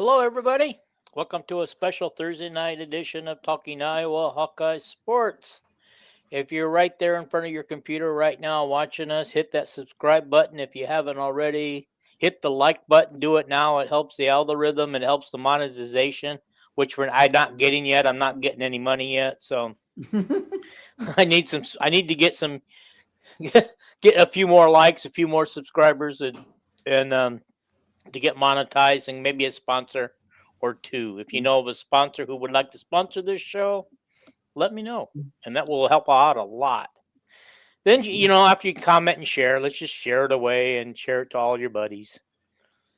Hello, everybody. Welcome to a special Thursday night edition of Talking Iowa Hawkeyes Sports. If you're right there in front of your computer right now watching us, hit that subscribe button. If you haven't already, hit the like button. Do it now. It helps the algorithm. It helps the monetization, which I'm not getting yet. I'm not getting any money yet, so I need to get get a few more likes, a few more subscribers, and to get monetized, and maybe a sponsor or two. If you know of a sponsor who would like to sponsor this show, let me know, and that will help out a lot. Then, after you comment and share, let's just share it away and share it to all your buddies.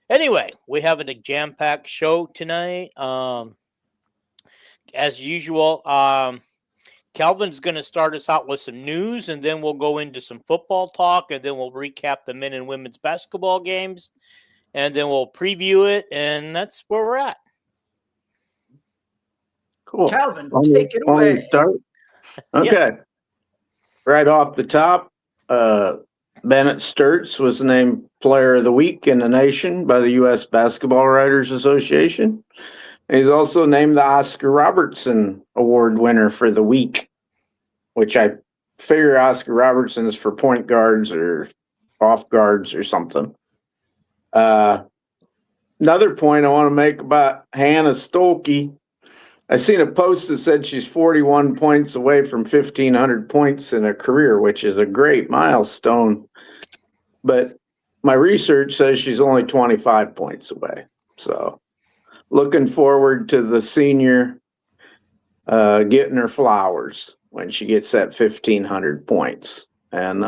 Anyway, we have a jam-packed show tonight. As usual, Calvin's going to start us out with some news, and then we'll go into some football talk, and then we'll recap the men and women's basketball games, and then we'll preview it, and that's where we're at. Cool. Calvin, take it away. Start? Okay. Yes. Right off the top, Bennett Sturts was named Player of the Week in the nation by the U.S. Basketball Writers Association. He's also named the Oscar Robertson Award winner for the week, which I figure Oscar Robertson is for point guards or off guards or something. Another point I want to make about Hannah Stolke. I seen a post that said she's 41 points away from 1,500 points in her career, which is a great milestone. But my research says she's only 25 points away. So looking forward to the senior getting her flowers when she gets that 1,500 points. And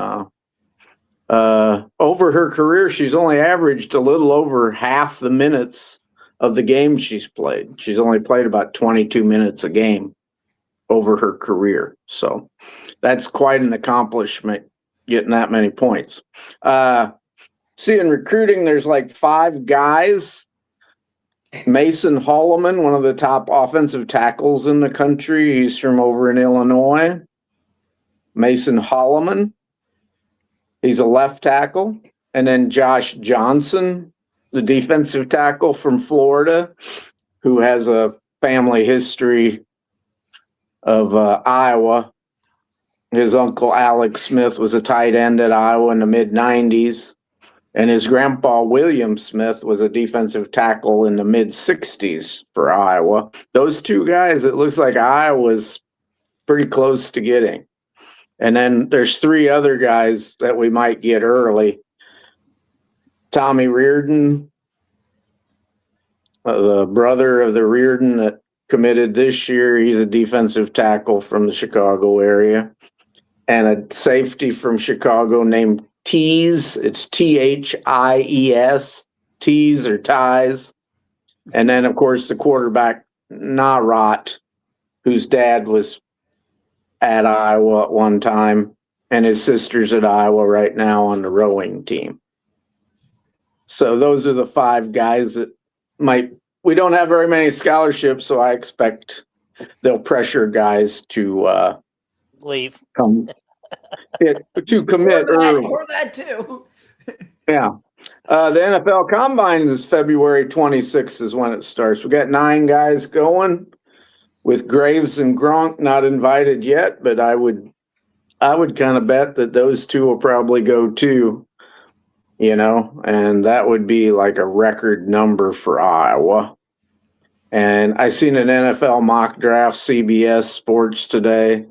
over her career, she's only averaged a little over half the minutes of the game she's played. She's only played about 22 minutes a game over her career. So that's quite an accomplishment, getting that many points. See, in recruiting, there's like 5 guys. Mason Holloman, one of the top offensive tackles in the country. He's from over in Illinois. Mason Holloman. He's a left tackle. And then Josh Johnson, the defensive tackle from Florida, who has a family history of Iowa. His uncle Alex Smith was a tight end at Iowa in the mid-90s. And his grandpa William Smith was a defensive tackle in the mid-60s for Iowa. Those 2 guys, it looks like Iowa's pretty close to getting. And then there's 3 other guys that we might get early. Tommy Reardon, the brother of the Reardon that committed this year. He's a defensive tackle from the Chicago area. And a safety from Chicago named Tees. It's Thies, Tees or Ties. And then, of course, the quarterback, Narot, whose dad was at Iowa at one time, and his sister's at Iowa right now on the rowing team. So those are the 5 guys that we don't have very many scholarships, so I expect they'll pressure guys to Leave. To commit early. Or that too. Yeah. The NFL Combine is February 26th is when it starts. We got 9 guys going, with Graves and Gronk not invited yet, but I would kind of bet that those 2 will probably go too, and that would be like a record number for Iowa. And I seen an NFL mock draft, CBS Sports today.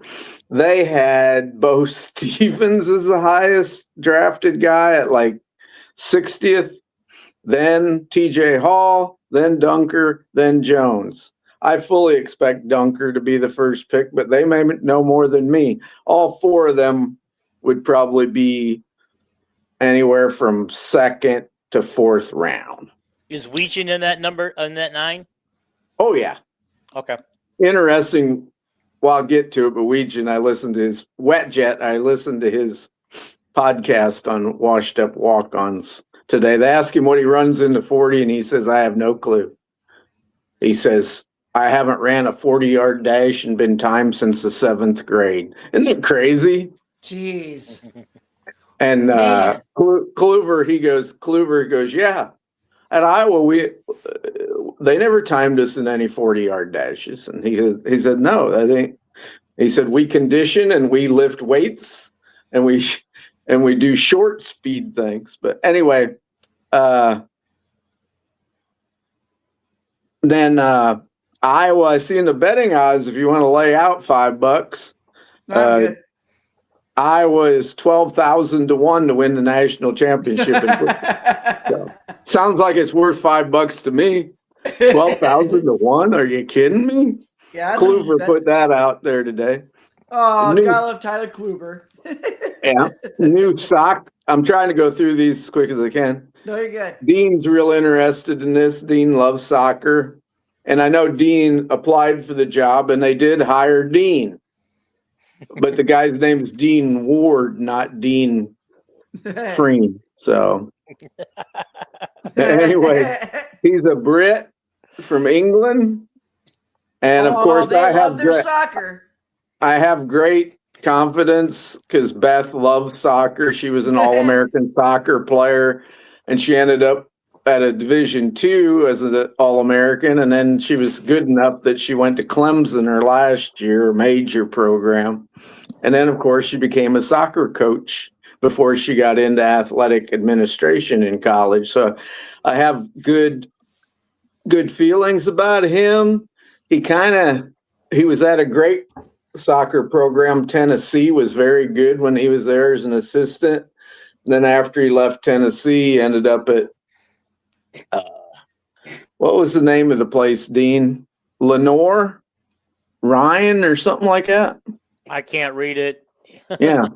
They had Bo Stevens as the highest drafted guy at like 60th, then TJ Hall, then Dunker, then Jones. I fully expect Dunker to be the first pick, but they may know more than me. All 4 of them would probably be anywhere from 2nd to 4th round. Is Weechen in that number, in that 9? Oh, yeah. Okay. Interesting. Well, I'll get to it, but Weechen, I listened to his Wetjet. I listened to his podcast on Washed Up Walk-Ons today. They asked him what he runs in the 40, and he says, I have no clue. He says, I haven't ran a 40-yard dash and been timed since the 7th grade. Isn't it crazy? Jeez. And Kluver goes, yeah. At Iowa, they never timed us in any 40-yard dashes. And he said, no, that ain't. He said, we condition and we lift weights and we do short speed things. But anyway, then Iowa, I see in the betting odds, if you want to lay out $5, Not good. Iowa is 12,000 to 1 to win the national championship. So, sounds like it's worth $5 to me. 12,000 to 1? Are you kidding me? Yeah, Kluber put that out there today. Oh, gotta love Tyler Kluber. Yeah. New sock. I'm trying to go through these as quick as I can. No, you're good. Dean's real interested in this. Dean loves soccer. And I know Dean applied for the job and they did hire Dean. But the guy's name is Dean Ward, not Dean Freen. So anyway, he's a Brit from England. And of course, they love their soccer. I have great confidence because Beth loves soccer. She was an All-American soccer player, and she ended up at a Division II as an All-American, and then she was good enough that she went to Clemson her last year, major program. And then, of course, she became a soccer coach before she got into athletic administration in college. So I have good feelings about him. He was at a great soccer program. Tennessee was very good when he was there as an assistant. Then after he left Tennessee, he ended up at what was the name of the place, Dean? Lenore Ryan or something like that? I can't read it. Yeah.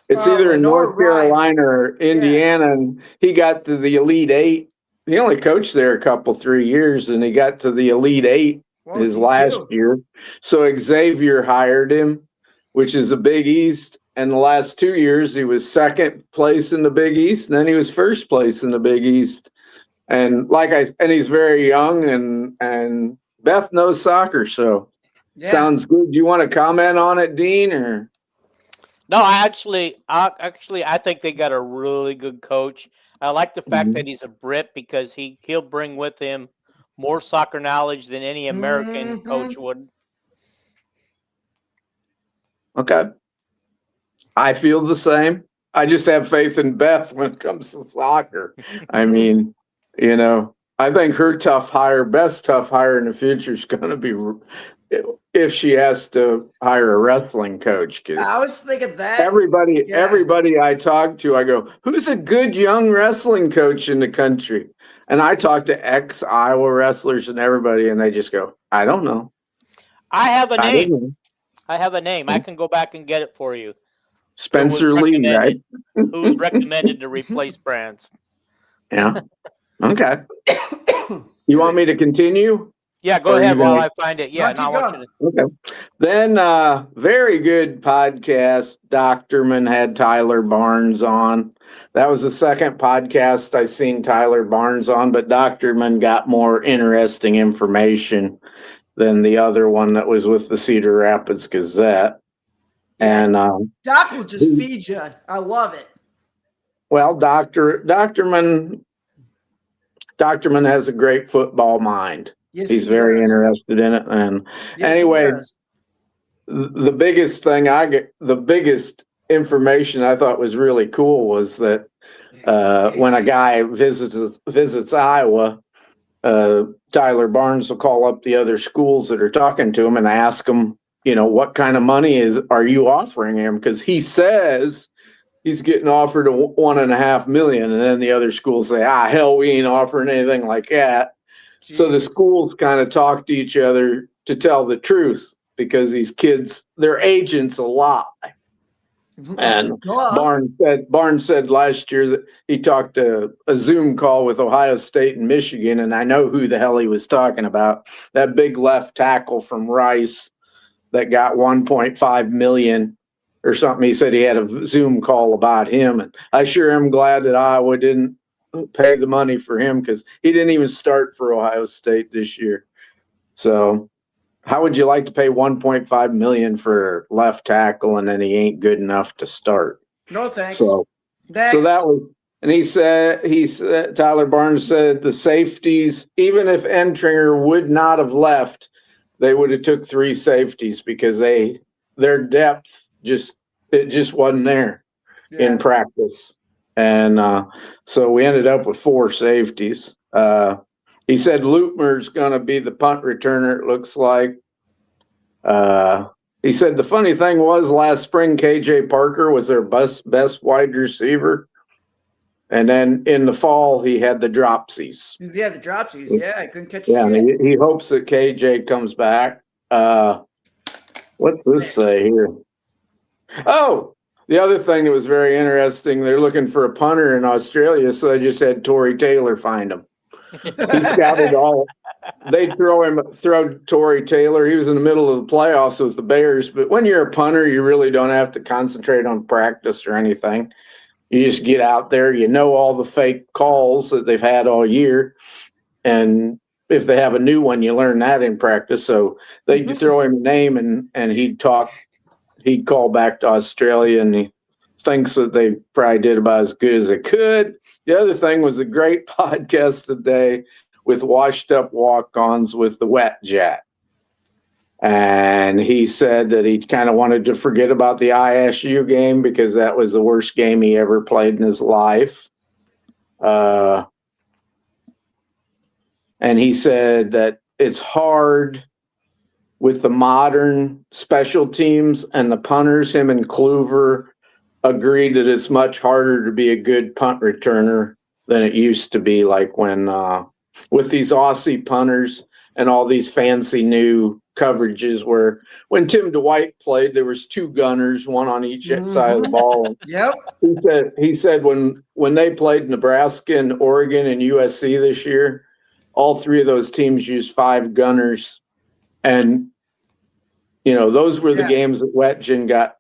It's either in Lenore North Carolina or Indiana, and he got to the Elite Eight. He only coached there 3 years, and he got to the Elite Eight his last year. So Xavier hired him, which is the Big East. And the last 2 years, he was second place in the Big East, and then he was first place in the Big East. And he's very young, and Beth knows soccer, so sounds good. You want to comment on it, Dean, or? No, I think they got a really good coach. I like the fact that he's a Brit because he'll bring with him more soccer knowledge than any American coach would. Okay. I feel the same. I just have faith in Beth when it comes to soccer. I mean, I think her best tough hire in the future is going to be if she has to hire a wrestling coach. I was thinking that. Everybody I talk to, I go, who's a good young wrestling coach in the country? And I talk to ex-Iowa wrestlers and everybody, and they just go, I don't know. I have a name. I can go back and get it for you. Spencer Lee, right? Who was recommended to replace Brands. Yeah. Okay. You want me to continue? Yeah, go ahead while I find it. Yeah, I want you to. Okay. Then, very good podcast. Doctorman had Tyler Barnes on. That was the second podcast I seen Tyler Barnes on, but Doctorman got more interesting information than the other one that was with the Cedar Rapids Gazette. And Doc will just feed you. I love it. Well, Doctorman has a great football mind. Yes, he's very interested in it. And anyway, the biggest information I thought was really cool was that when a guy visits Iowa, Tyler Barnes will call up the other schools that are talking to him and ask them, what kind of money are you offering him? Because he says he's getting offered $1.5 million, and then the other schools say, hell, we ain't offering anything like that. Jeez. So the schools kind of talk to each other to tell the truth because these kids, their agents will lie. And Barnes said last year that he talked to a Zoom call with Ohio State and Michigan, and I know who the hell he was talking about. That big left tackle from Rice that got $1.5 million or something. He said he had a Zoom call about him, and I sure am glad that Iowa didn't pay the money for him because he didn't even start for Ohio State this year. So how would you like to pay $1.5 million for left tackle and then he ain't good enough to start? No thanks. So that And Tyler Barnes said the safeties, even if Entringer would not have left, they would have took 3 safeties because their depth just wasn't there in practice. And so we ended up with 4 safeties. He said Lutmer's going to be the punt returner, it looks like. He said the funny thing was last spring, KJ Parker was their best wide receiver. And then in the fall, he had the dropsies. Yeah, the dropsies. Yeah, I couldn't catch Yeah, shit. he hopes that KJ comes back. What's this say here? Oh, the other thing that was very interesting, they're looking for a punter in Australia, so they just had Tory Taylor find him. He scouted all. They'd throw Tory Taylor. He was in the middle of the playoffs with the Bears. But when you're a punter, you really don't have to concentrate on practice or anything. You just get out there. You know all the fake calls that they've had all year. And if they have a new one, you learn that in practice. So they'd throw him a name and he'd talk. He'd call back to Australia, and he thinks that they probably did about as good as they could. The other thing was a great podcast today with washed up walk-ons with the Wet Jet. And he said that he kind of wanted to forget about the ISU game because that was the worst game he ever played in his life. And he said that it's hard with the modern special teams and the punters. Him and Kluver agreed that it's much harder to be a good punt returner than it used to be, like when with these Aussie punters and all these fancy new coverages where when Tim Dwight played, there was 2 gunners, one on each side of the ball. Yep. He said when they played Nebraska and Oregon and USC this year, all 3 of those teams used 5 gunners. And, you know, those were the games that Wetjen got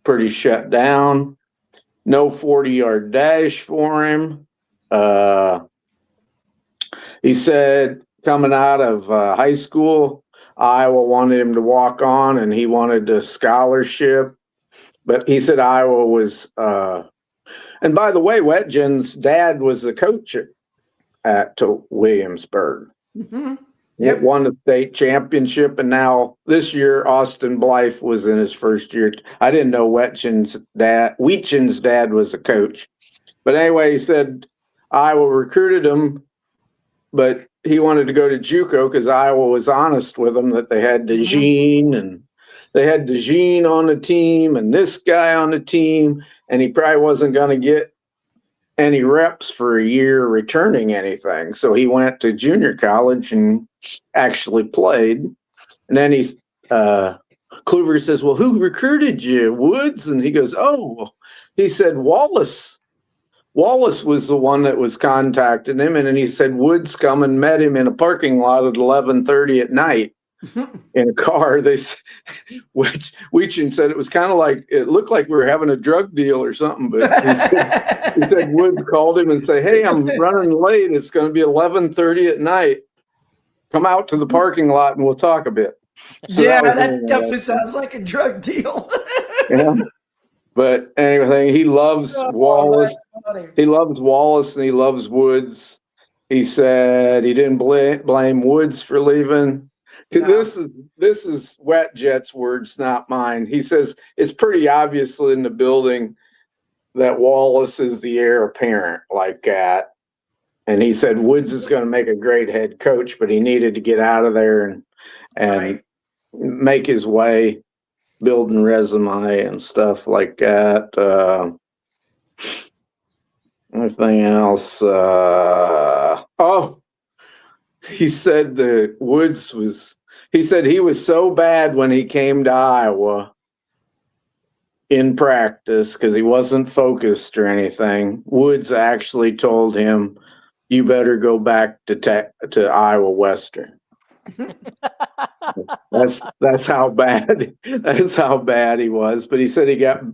pretty shut down. No 40-yard dash for him. He said coming out of high school, Iowa wanted him to walk on and he wanted a scholarship. But he said Iowa was and by the way, Wetjen's dad was the coach at Williamsburg. Mm-hmm. Yep. Won the state championship, and now this year Austin Blythe was in his first year. I didn't know Wetjen's dad was a coach. But anyway, he said Iowa recruited him, but he wanted to go to JUCO because Iowa was honest with him that they had DeJean and they had DeJean on the team and this guy on the team, and he probably wasn't going to get any reps for a year returning anything. So he went to junior college and actually played. And then Kluver says, well, who recruited you? Woods? And he goes, oh, he said Wallace. Wallace was the one that was contacting him. And then he said Woods come and met him in a parking lot at 11:30 at night in a car. Which Weechin said it was kind of like, it looked like we were having a drug deal or something. But he said Woods called him and said, hey, I'm running late. It's going to be 11:30 at night. Come out to the parking lot and we'll talk a bit. So that definitely sounds like a drug deal. Yeah. But anyway, he loves Wallace. He loves Wallace and he loves Woods. He said he didn't blame Woods for leaving. This is Wet Jet's words, not mine. He says it's pretty obvious in the building that Wallace is the heir apparent like that. And he said Woods is going to make a great head coach, but he needed to get out of there and make his way, building resume and stuff like that. Anything else? He said he said he was so bad when he came to Iowa in practice because he wasn't focused or anything. Woods actually told him, you better go back to Iowa Western. That's how bad he was. But he said he got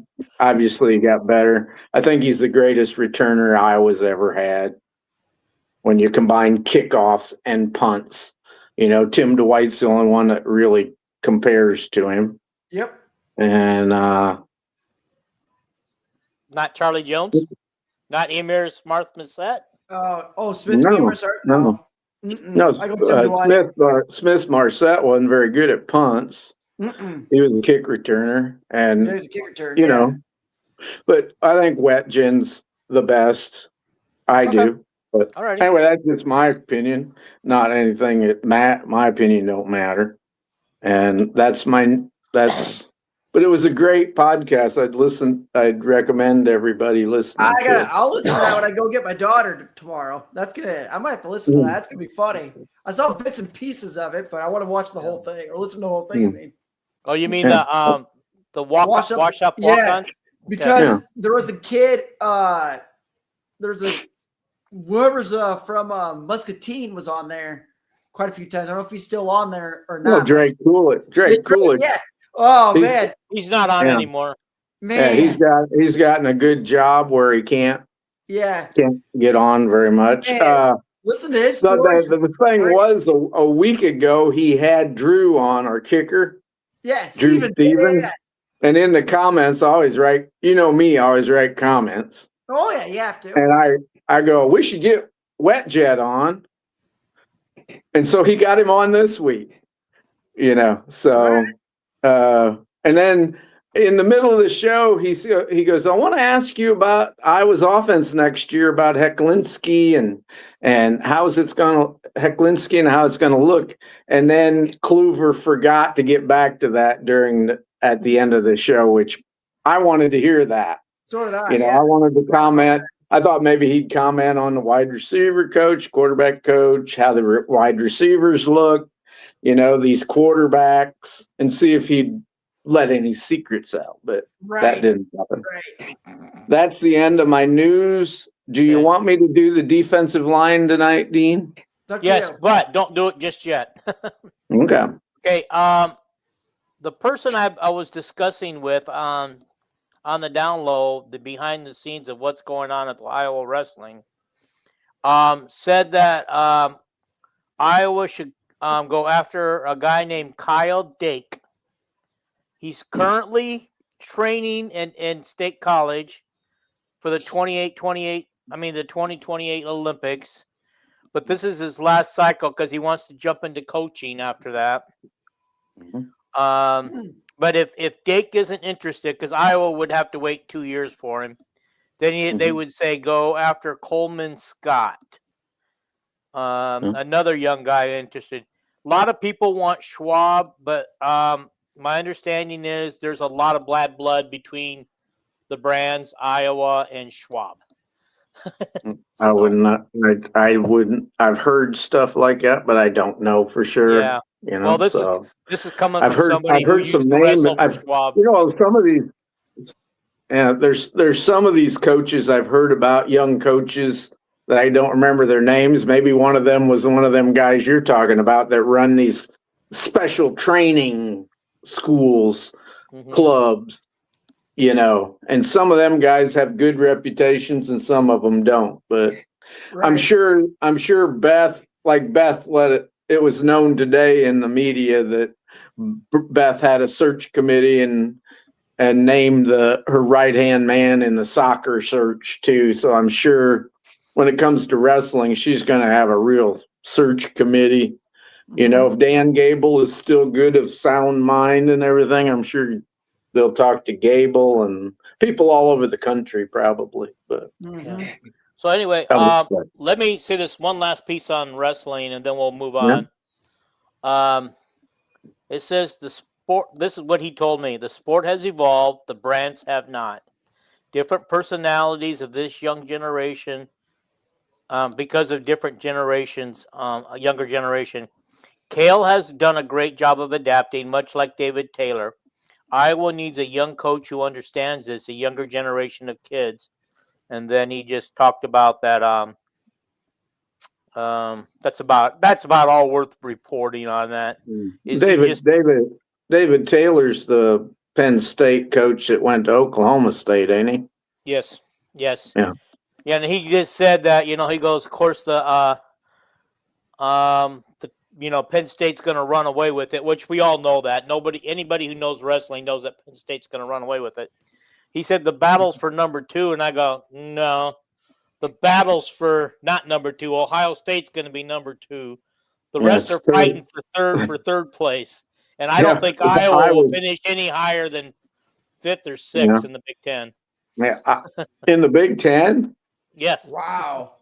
better. I think he's the greatest returner Iowa's ever had. When you combine kickoffs and punts, you know, Tim Dwight's the only one that really compares to him. Yep. And not Charlie Jones. Not Emir Smith-Masset? Smith No, Beamer's no. No, I go Tim Dwight. Smith Marset wasn't very good at punts. Mm-mm. He was a kick returner, and There's a kick return. you Yeah. know, but I think Wetjen's the best. I Okay. do. But Alrighty. anyway, that's just my opinion. Not anything that my opinion don't matter. And but it was a great podcast. I'd recommend everybody listening to it. I'll listen to that when I go get my daughter tomorrow. I might have to listen to that. That's gonna be funny. I saw bits and pieces of it, but I want to watch the whole thing or listen to the whole thing. I mean, Oh, you mean Yeah. the wash up yeah. on? Because Yeah. there was a kid, whoever's from Muscatine was on there quite a few times. I don't know if he's still on there or No, not. Drake Coolidge. Yeah. Oh He's- man. He's not on Yeah. anymore. Man. Yeah, he's gotten a good job where he can't get on very much. Man. Listen to his So story. the thing was a week ago he had Drew on, our kicker, Yeah, Drew Stevens. Yeah. And in the comments, I always write, I always write comments. Oh yeah, you have to. And I go, we should get Wet Jet on. And so he got him on this week, so, and then in the middle of the show, he goes, I want to ask you about Iowa's offense next year, about Hecklinski and how it's going to look. And then Kluver forgot to get back to that at the end of the show, which I wanted to hear that. So did I. I wanted to comment. I thought maybe he'd comment on the wide receiver coach, quarterback coach, how the wide receivers look, these quarterbacks, and see if he'd let any secrets out. But that didn't happen. Right. That's the end of my news. Do you want me to do the defensive line tonight, Dean? Yes, but don't do it just yet. Okay. Okay. The person I was discussing with on the down low, the behind the scenes of what's going on at the Iowa wrestling, said that Iowa should go after a guy named Kyle Dake. He's currently training in State College for the 2028 Olympics. But this is his last cycle because he wants to jump into coaching after that. Mm-hmm. But if Dake isn't interested, because Iowa would have to wait 2 years for him, then they would say go after Coleman Scott, another young guy interested. A lot of people want Schwab, but my understanding is there's a lot of bad blood between the brands Iowa and Schwab. I wouldn't. I've heard stuff like that, but I don't know for sure. Yeah. Well, this is coming from somebody who used to wrestle for Schwab. Some of these. Yeah, there's some of these coaches I've heard about, young coaches that I don't remember their names. Maybe one of them was one of them guys you're talking about that run these special training schools, clubs, and some of them guys have good reputations and some of them don't. But I'm sure Beth it was known today in the media that Beth had a search committee and named her right-hand man in the soccer search too. So I'm sure when it comes to wrestling, she's going to have a real search committee. If Dan Gable is still good of sound mind and everything, I'm sure they'll talk to Gable and people all over the country probably. But So anyway, let me say this one last piece on wrestling, and then we'll move on. It says the sport. This is what he told me. The sport has evolved. The brands have not. Different personalities of this young generation, because of different generations, a younger generation. Cale has done a great job of adapting, much like David Taylor. Iowa needs a young coach who understands this, a younger generation of kids. And then he just talked about that. That's about all worth reporting on that. David Taylor's the Penn State coach that went to Oklahoma State, ain't he? Yes. Yeah. Yeah, and he just said that, he goes, of course, Penn State's going to run away with it, which we all know that. Anybody who knows wrestling knows that Penn State's going to run away with it. He said the battle's for number 2, and I go, no. the battles for not number 2. Ohio State's going to be number 2. The Yeah, rest it's are fighting for third place, and I don't think Iowa Iowa, will finish any higher than 5th or 6th yeah. in the Big Ten. Yeah, in the Big Ten. Yes. Wow.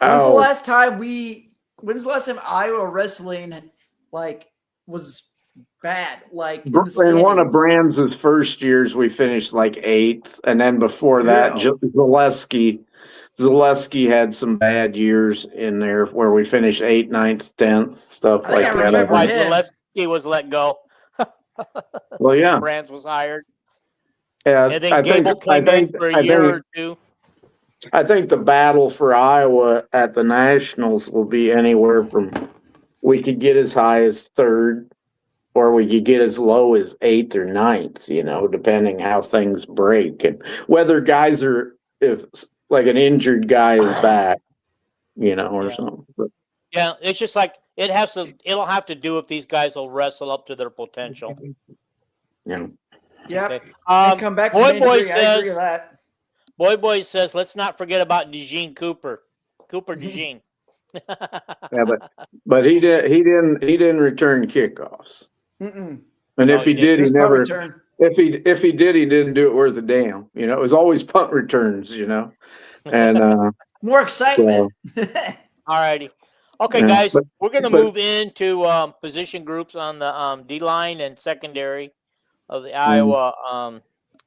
Oh. When's the last time Iowa wrestling was bad? Like in the In one of standings? Brands' first years, we finished like 8th, and then before that, Ew. Zaleski had some bad years in there where we finished 8th, 9th, 10th, stuff I think like I that. remember Why him. Zaleski was let go. Well, yeah, Brands was hired. yeah. And then Gable came in for a year or two. I think the battle for Iowa at the Nationals will be anywhere from we could get as high as 3rd, or we could get as low as 8th or 9th, depending how things break and whether guys are, if like an injured guy is back, or something. But, yeah, it's just like it'll have to do if these guys will wrestle up to their potential. Yeah. Yep. Okay. Come back Boy from Boy injury. I agree with that. Boy says, let's not forget about DeJean Cooper DeJean. Yeah, but he didn't return kickoffs. Mm-mm. And if he did, he Just punt never. return. If he did, he didn't do it worth a damn. It was always punt returns. And More excitement. All righty. Okay, Yeah, guys, but- we're going to but- move into position groups on the D-line and secondary of the Iowa.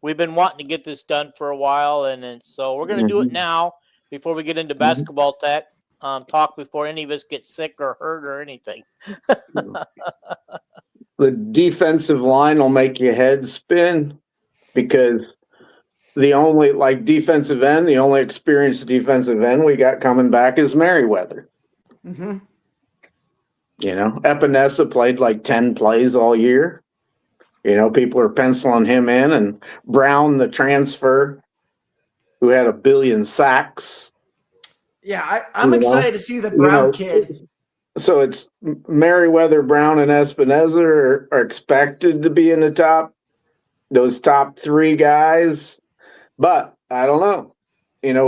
We've been wanting to get this done for a while, and so we're going to do it now before we get into basketball talk before any of us get sick or hurt or anything. the defensive line will make your head spin because the only the only experienced defensive end we got coming back is Merriweather. Mm-hmm. Epinesa played like 10 plays all year. People are penciling him in, and Brown, the transfer, who had 1 billion sacks. Yeah, I'm excited to see the Brown kid. So it's Merriweather, Brown, and Espinoza are expected to be in those top 3 guys. But I don't know.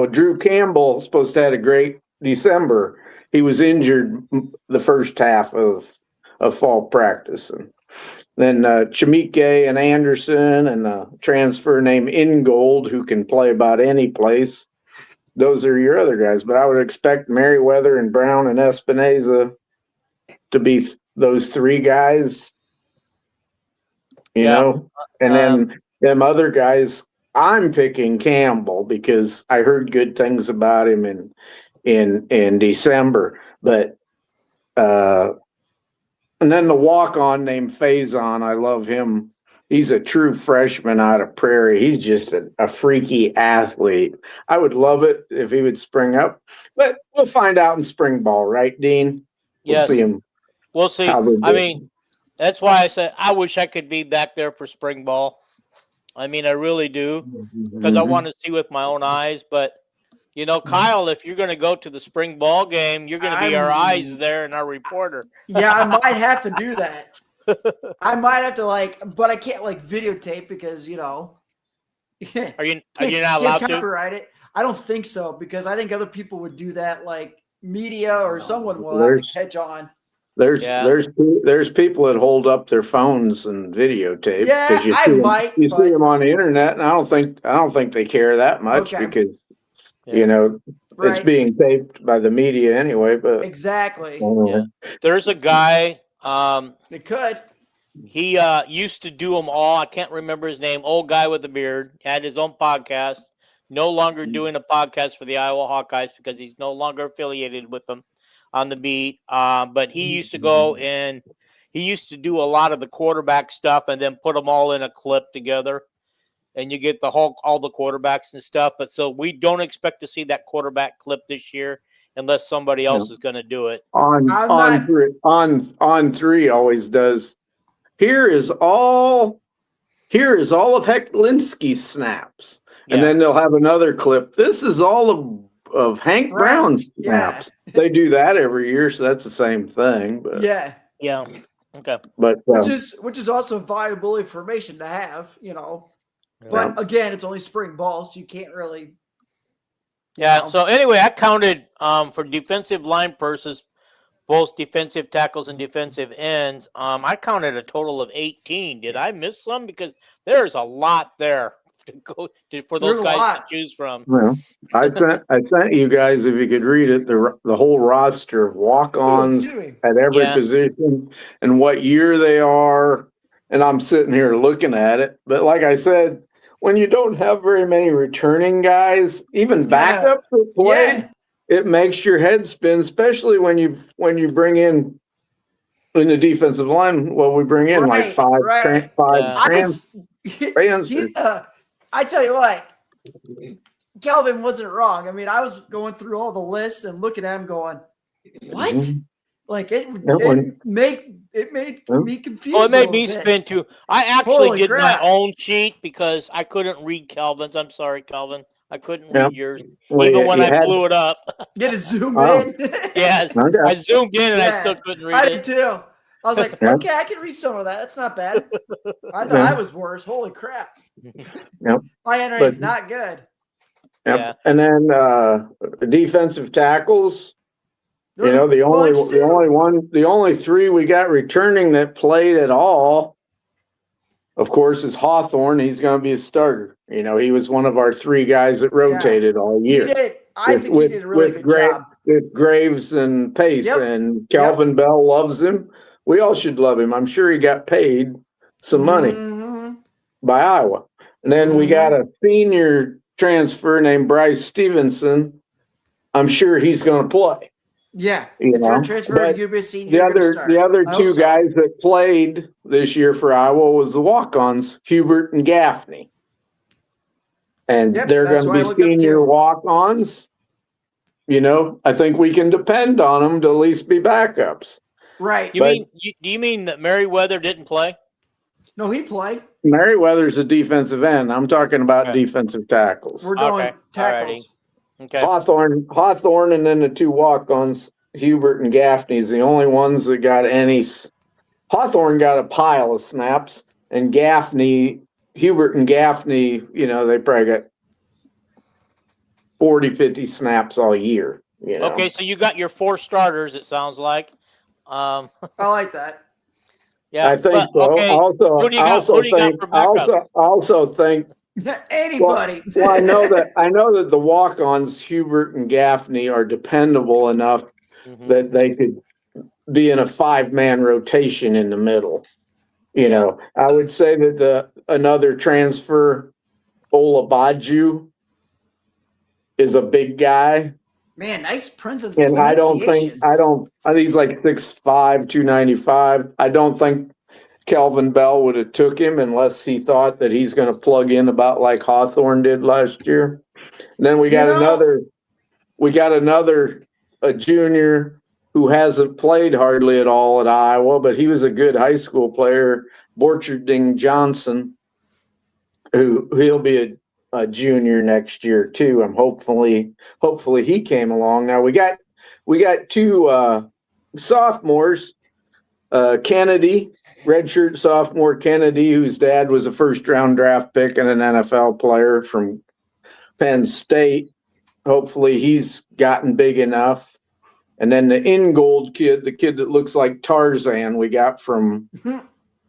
Drew Campbell supposed to have a great December. He was injured the first half of fall practice. And then Chimike and Anderson and a transfer named Ingold, who can play about any place. Those are your other guys. But I would expect Merriweather and Brown and Espinoza to be those 3 guys, and then them other guys. I'm picking Campbell because I heard good things about him in December, but and then the walk-on named Faison, I love him. He's a true freshman out of Prairie. He's just a freaky athlete. I would love it if he would spring up, but we'll find out in spring ball, right, Dean? Yes. We'll see him. We'll see. I mean, that's why I said I wish I could be back there for spring ball. I mean, I really do, because I want to see with my own eyes. But, Kyle, if you're going to go to the spring ball game, you're going to be our eyes there and our reporter. Yeah, I might have to do that. I might have to but I can't videotape because, Are you not allowed to? Copyright it. I don't think so, because I think other people would do that, like media or someone will have to catch on. There's people that hold up their phones and videotape. Yeah, You see them on the internet, and I don't think they care that much because it's being taped by the media anyway. But exactly, there's a guy. It could. He used to do them all. I can't remember his name. Old guy with a beard, had his own podcast. No longer doing a podcast for the Iowa Hawkeyes because he's no longer affiliated with them on the beat. But he used to go and he used to do a lot of the quarterback stuff and then put them all in a clip together. And you get all the quarterbacks and stuff. But so we don't expect to see that quarterback clip this year unless somebody else is going to do it. On 3 always does. Here is all of Hecklinski's snaps. And then they'll have another clip. This is all of Hank Brown's snaps. Yeah. They do that every year, so that's the same thing. But yeah. Okay. But which is also valuable information to have, But again, it's only spring ball, so you can't really Yeah. So anyway, I counted for defensive line purses, both defensive tackles and defensive ends. I counted a total of 18. Did I miss some? Because there's a lot there for those There's a guys to lot. choose from. Well, I sent you guys, if you could read it, the whole roster of walk-ons at every Yeah. position and what year they are. And I'm sitting here looking at it. But like I said, when you don't have very many returning guys, even It's kinda- backups that play, Yeah. it makes your head spin, especially when you bring in the defensive line. Well, we bring in like Right, five right. Yeah. transfers. I tell you what, Kelvin wasn't wrong. I mean, I was going through all the lists and looking at him going, what? Mhm. Like it one- made me confused. Oh, it a made little me bit. spin too. I actually Holy did crap. my own sheet because I couldn't read Calvin's. I'm sorry, Calvin. I couldn't Yeah. read yours, Well, even you- when you I had- blew it up. Get to zoom Oh. in. Yes, Okay. I zoomed in and I Yeah, still couldn't read I did it. too. I was like, Yeah. okay, I can read some of that. That's not bad. I thought Yeah. I was worse. Holy crap. Yep. My handwriting's But- not good. Yep. Yeah. And then defensive tackles. There You know, was a bunch, too. the only three we got returning that played at all, of course, is Hawthorne. He's going to be a starter. You know, he was one of our three guys that rotated all He year. did. I think he did a really good Gra- job. with Graves and Pace, Yep. and Calvin Bell loves him. We all should love him. I'm sure he got paid some money Mhm. by Iowa. And then we Mhm. got a senior transfer named Bryce Stevenson. I'm sure he's going to play. Yeah. You If know, you're a transfer, but you're going to be a senior. The you're gonna other start. the other I hope two so. guys that played this year for Iowa was the walk-ons, Hubert and Gaffney. And Yep, they're that's going who I to looked be up senior to. walk-ons. You know, I think we can depend on them to at least be backups. Right. Do you mean that Merriweather didn't play? No, he played. Merriweather's a defensive end. I'm talking about Okay. defensive tackles. We're doing Okay, tackles. Okay. Hawthorne, and then the two walk-ons, Hubert and Gaffney's the only ones that got any. Hawthorne got a pile of snaps, and Hubert and Gaffney, you know, they probably got 40, 50 snaps all year. You know? Okay, so you got your four starters, it sounds like. I like that. Yeah, I think but, so. okay. Also, Who do you I got- also who do you got think, for I backup? also think. Anybody. Well, I know that the walk-ons, Hubert and Gaffney, are dependable enough Mhm. that they could be in a 5-man rotation in the middle. You know, I would say that another transfer, Olabaju, is a big guy. Man, nice pronunciation. And I think he's like 6'5", 295. I don't think Kelvin Bell would have took him unless he thought that he's going to plug in about like Hawthorne did last year. And then we got a junior who hasn't played hardly at all at Iowa, but he was a good high school player, Borcherding Johnson, he'll be a junior next year too. I'm hopefully he came along. Now we got two sophomores, Kennedy, redshirt sophomore Kennedy, whose dad was a first-round draft pick and an NFL player from Penn State. Hopefully he's gotten big enough. And then the Ingold kid, the kid that looks like Tarzan, we got from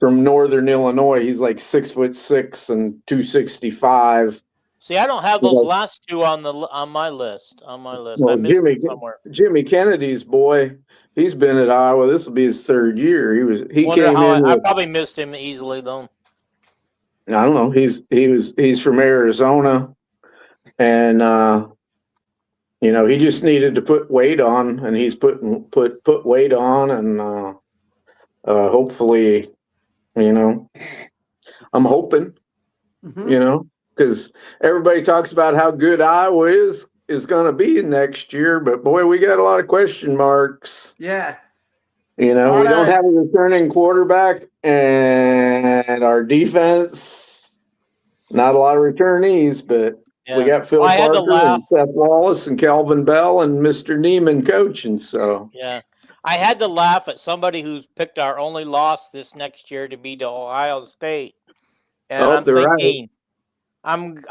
Northern Illinois. He's like 6'6" and 265. See, I don't have those last two on my list. Well, I missed them somewhere. Jimmy Kennedy's boy, he's been at Iowa. This will be his third year. I probably missed him easily though. I don't know. He's from Arizona, and you know, he just needed to put weight on, and he's put weight on, and hopefully, you know, I'm hoping, you know, because everybody talks about how good Iowa is going to be next year, but boy, we got a lot of question marks. Yeah. You know, we don't have a returning quarterback, and our defense, not a lot of returnees, but we got Phil Parker and Seth Wallace and Calvin Bell and Mr. Neiman coaching. So yeah, I had to laugh at somebody who's picked our only loss this next year to be to Ohio State, and I'm thinking, I'm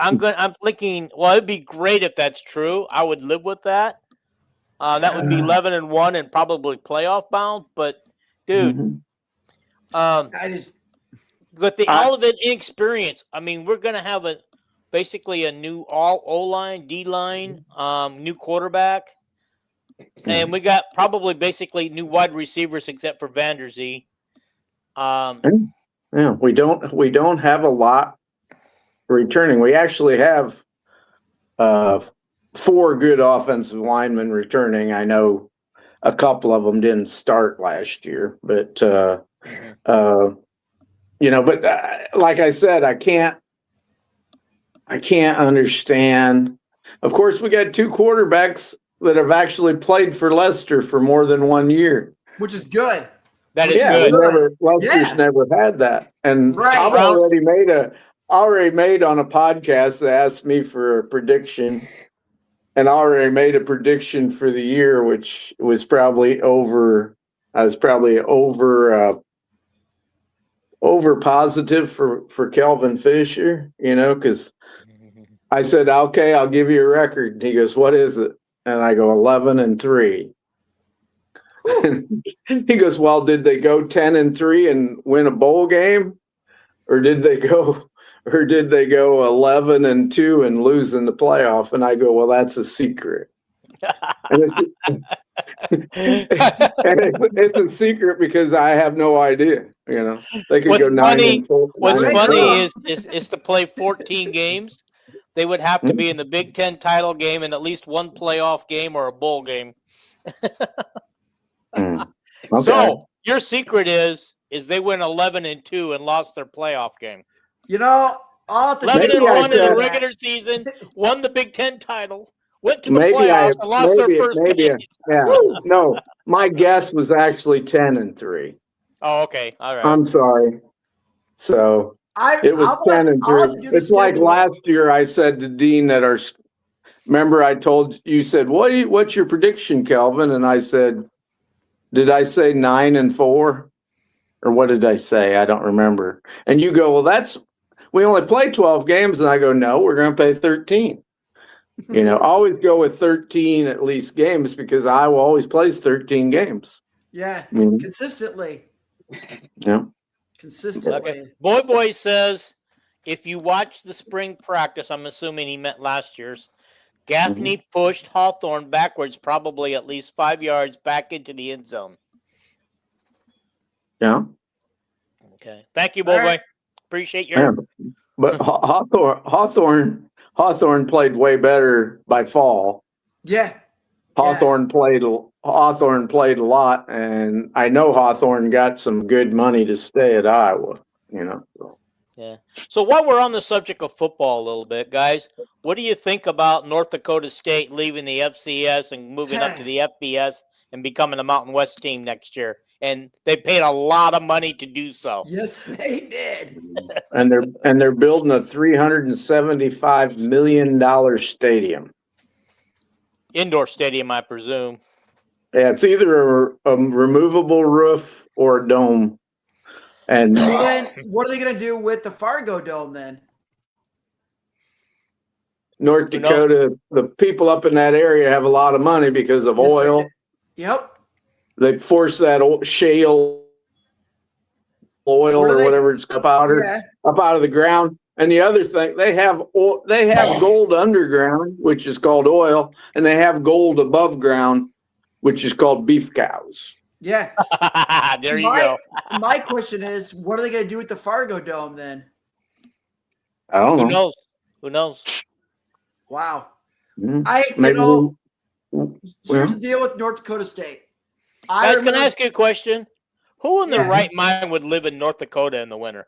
thinking. Well, it'd be great if that's true. I would live with that. That would be 11-1 and probably playoff bound. But dude, I just with all of it inexperience, I mean, we're gonna have basically a new all O line, D line, new quarterback, and we got probably basically new wide receivers except for Vanderzee. Yeah, we don't have a lot returning. We actually have 4 good offensive linemen returning. I know a couple of them didn't start last year, but but like I said, I can't understand. Of course, we got 2 quarterbacks that have actually played for Leicester for more than 1 year, which is good. That is good. Lester's never had that, and Right. I've already made on a podcast that asked me for a prediction, and I already made a prediction for the year, which was probably over. I was probably over positive for Kelvin Fisher, because I said, okay, I'll give you a record. And he goes, what is it? And I go 11-3. He goes, well, did they go 10-3 and win a bowl game, or did they go 11-2 and lose in the playoff? And I go, well, that's a secret. And it's a secret because I have no idea. They could go 9-4. What's funny is to play 14 games. They would have to be in the Big Ten title game and at least one playoff game or a bowl game. Okay. So your secret is they win 11-2 and lost their playoff game. I'll have to 11-1 in the regular season, won the Big Ten title, went to the playoffs and lost their first game. Yeah. No, my guess was actually 10-3. Oh, okay. All right. I'm sorry. So it was 10-3. It's like last year I said to Dean that remember I told you said, what's your prediction, Kelvin? And I said, did I say 9-4? Or what did I say? I don't remember. And you go, well, we only play 12 games. And I go, no, we're going to play 13. Always go with 13 at least games because Iowa always plays 13 games. Yeah, consistently. Yeah. Consistently. Okay. Boy says, if you watch the spring practice, I'm assuming he meant last year's, Gaffney pushed Hawthorne backwards probably at least 5 yards back into the end zone. Yeah. Okay. Thank you, Boy. Right. Appreciate your... Yeah. But Hawthorne played way better by fall. Yeah. Hawthorne played a lot, and I know Hawthorne got some good money to stay at Iowa, So. Yeah. So while we're on the subject of football a little bit, guys, what do you think about North Dakota State leaving the FCS and moving up to the FBS and becoming a Mountain West team next year? And they paid a lot of money to do so. Yes, they did. And they're building a $375 million stadium. Indoor stadium, I presume. Yeah, it's either a removable roof or a dome. And then what are they going to do with the Fargo Dome then? North Dakota, the people up in that area have a lot of money because of oil. Yep. They force that shale oil or whatever it's up out of the ground. And the other thing, they have gold underground, which is called oil, and they have gold above ground, which is called beef cows. Yeah. There you go. My question is, what are they going to do with the Fargo Dome then? I don't know. Who knows? Wow. Mm-hmm. Here's the deal with North Dakota State. I was going to ask you a question. Who in their right mind would live in North Dakota in the winter?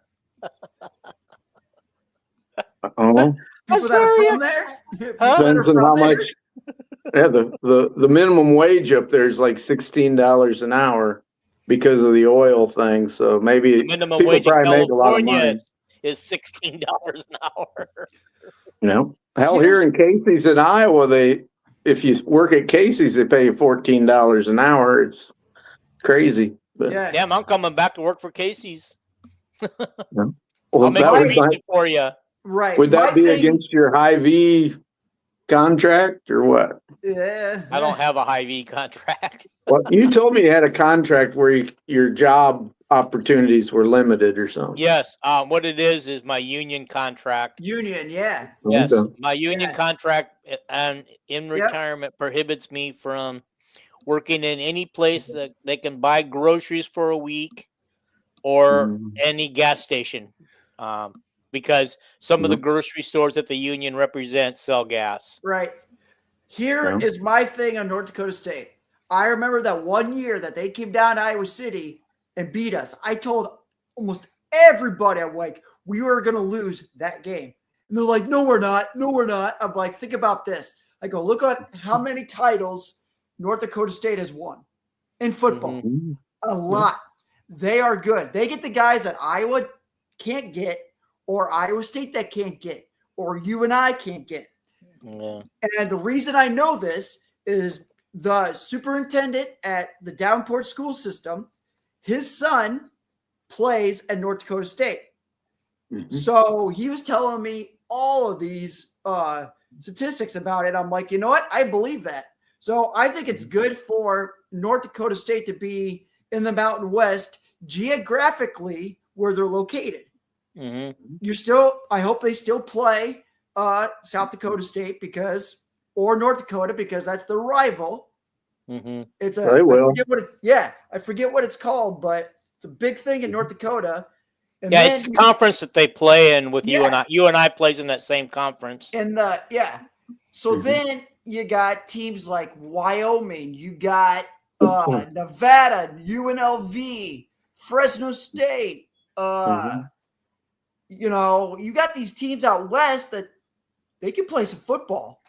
Oh, people that are from there? Depends on how much. Yeah, the minimum wage up there is like $16 an hour because of the oil thing. So maybe the minimum wage in California is $16 an hour. No, hell, here in Casey's in Iowa, if you work at Casey's, they pay you $14 an hour. It's crazy. But, yeah, I'm coming back to work for Casey's. Yeah. I'll make it easy for you. Right. Would that My be thing- against your Hy-Vee contract or what? Yeah. I don't have a Hy-Vee contract. Well, you told me you had a contract where your job opportunities were limited or something. Yes. What it is my union contract. Union, yeah. Yes, Okay. my union Yeah. contract and in Yep. retirement prohibits me from working in any place that they can buy groceries for a week or Mhm. any gas station, because some of the grocery stores that the union represents sell gas. Right. Here Yeah. is my thing on North Dakota State. I remember that one year that they came down to Iowa City and beat us. I told almost everybody, I'm like, we were going to lose that game. And they're like, no, we're not. No, we're not. I'm like, think about this. I go, look at how many titles North Dakota State has won in football. Mhm. A lot. They are good. They get the guys that Iowa can't get, or Iowa State that can't get, or you and I can't get. Yeah. And the reason I know this is the superintendent at the Davenport school system, his son plays at North Dakota State. Mhm. So he was telling me all of these statistics about it. I'm like, you know what? I believe that. So I think it's good for North Dakota State to be in the Mountain West geographically where they're located. I hope they still play South Dakota State or North Dakota because that's the rival. It's They will. I forget what it's called, but it's a big thing in North Dakota. And Yeah, then, it's the conference that they play in with you Yeah. and I. You and I plays in that same conference. And so then you got teams like Wyoming, you got Nevada, UNLV, Fresno State. You know, you got these teams out west that they can play some football,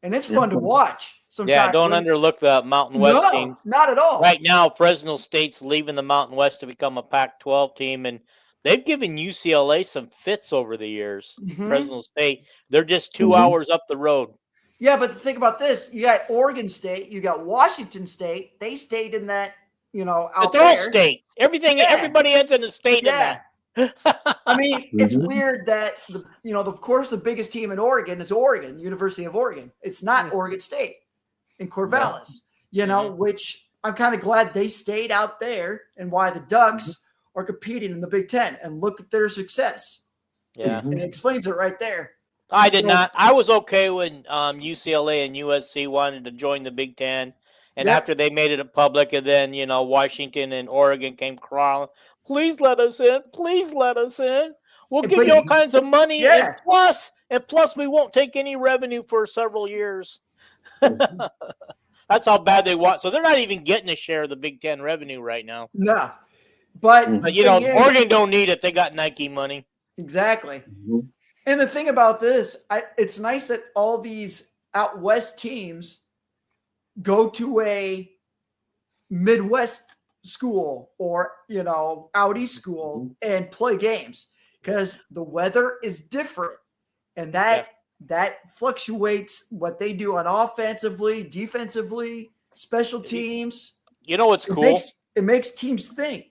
and it's fun to watch. Sometimes, Yeah, don't underlook the Mountain West team. Not at all. Right now, Fresno State's leaving the Mountain West to become a Pac-12 team, and they've given UCLA some fits over the years. Fresno State, they're just 2 hours up the road. Yeah, but think about this: you got Oregon State, you got Washington State. They stayed in that, out It's all there. state. Everybody ends in a state. Yeah. I mean, it's weird that of course, the biggest team in Oregon is Oregon, the University of Oregon. It's not Oregon State in Corvallis, which I'm kind of glad they stayed out there, and why the Ducks are competing in the Big Ten. And look at their success. Yeah, and it explains it right there. I did not. I was okay when UCLA and USC wanted to join the Big Ten. And after they made it public, and then, Washington and Oregon came crawling, please let us in. Please let us in. We'll give you all kinds of money. Yeah. And plus, we won't take any revenue for several years. That's how bad they want. So they're not even getting a share of the Big Ten revenue right now. No. But Oregon don't need it. They got Nike money. Exactly. And the thing about this, it's nice that all these out west teams go to a Midwest school or, out east school and play games, because the weather is different, and that fluctuates what they do on offensively, defensively, special teams. You know what's cool? It makes teams think.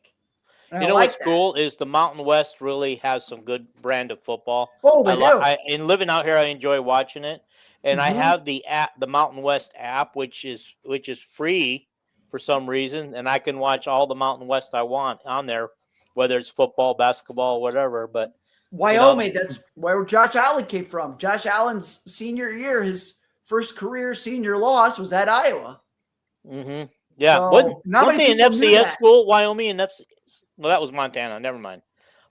You know what's cool is the Mountain West really has some good brand of football. Oh, they do. And living out here, I enjoy watching it. And I have the app, the Mountain West app, which is free for some reason, and I can watch all the Mountain West I want on there, whether it's football, basketball, whatever. But Wyoming, that's where Josh Allen came from. Josh Allen's senior year, his first career senior loss was at Iowa. Yeah, So, wasn't he an FCS school? Wyoming and FCS. Well, that was Montana. Never mind.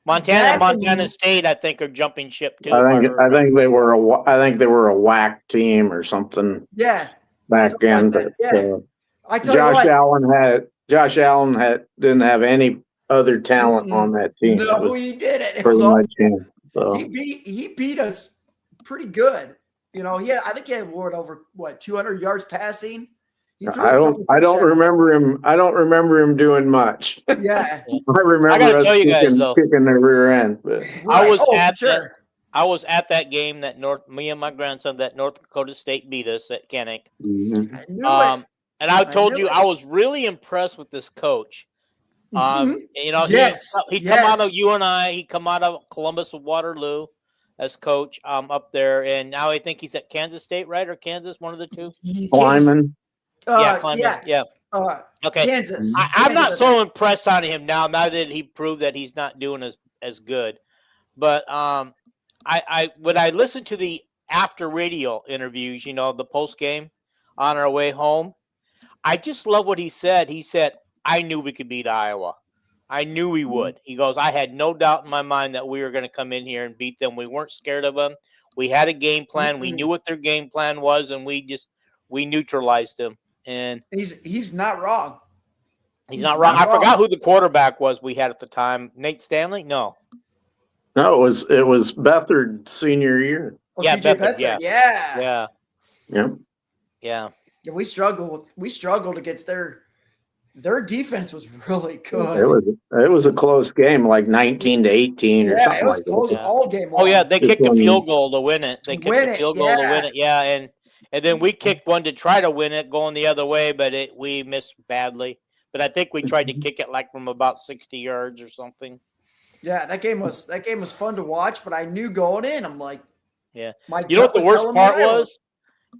Montana and Montana State, I think, are jumping ship too. I think they were a WAC team or something. Yeah. Back then, like but I tell Josh Allen didn't have any other talent on that team. No, he didn't. Pretty much him. So. He beat us pretty good. I think he had over 200 yards passing. I don't remember him. I don't remember him doing much. Yeah, I remember gotta tell you guys, kicking their rear end. But. I was at that game that me and my grandson, that North Dakota State beat us at Kennick. I knew it. And I told you I was really impressed with this coach. He come out of UNI. He come out of Columbus with Waterloo, as coach up there, and now I think he's at Kansas State, right, or Kansas, one of the two. Lyman. Klieman, yeah. Okay, Kansas. I'm not Kansas, so impressed on him now that he proved that he's not doing as good. But I when I listened to the after radio interviews, the post game on our way home, I just love what he said. He said, "I knew we could beat Iowa. I knew we would." He goes, "I had no doubt in my mind that we were going to come in here and beat them. We weren't scared of them. We had a game plan. We knew what their game plan was, and we neutralized them." And he's not wrong. He's not wrong. I forgot who the quarterback was we had at the time. Nate Stanley? No, it was Beathard senior year. Oh, yeah, Beathard. Yeah. We struggled against their defense was really good. It was a close game, like 19-18 or something. It was close all game long. Oh yeah, they kicked a field goal to win it. They kicked a field goal to win it. Yeah, and then we kicked one to try to win it, going the other way, but we missed badly. But I think we tried to kick it like from about 60 yards or something. Yeah, that game was fun to watch, but I knew going in, I'm like, yeah. You know what the worst part was?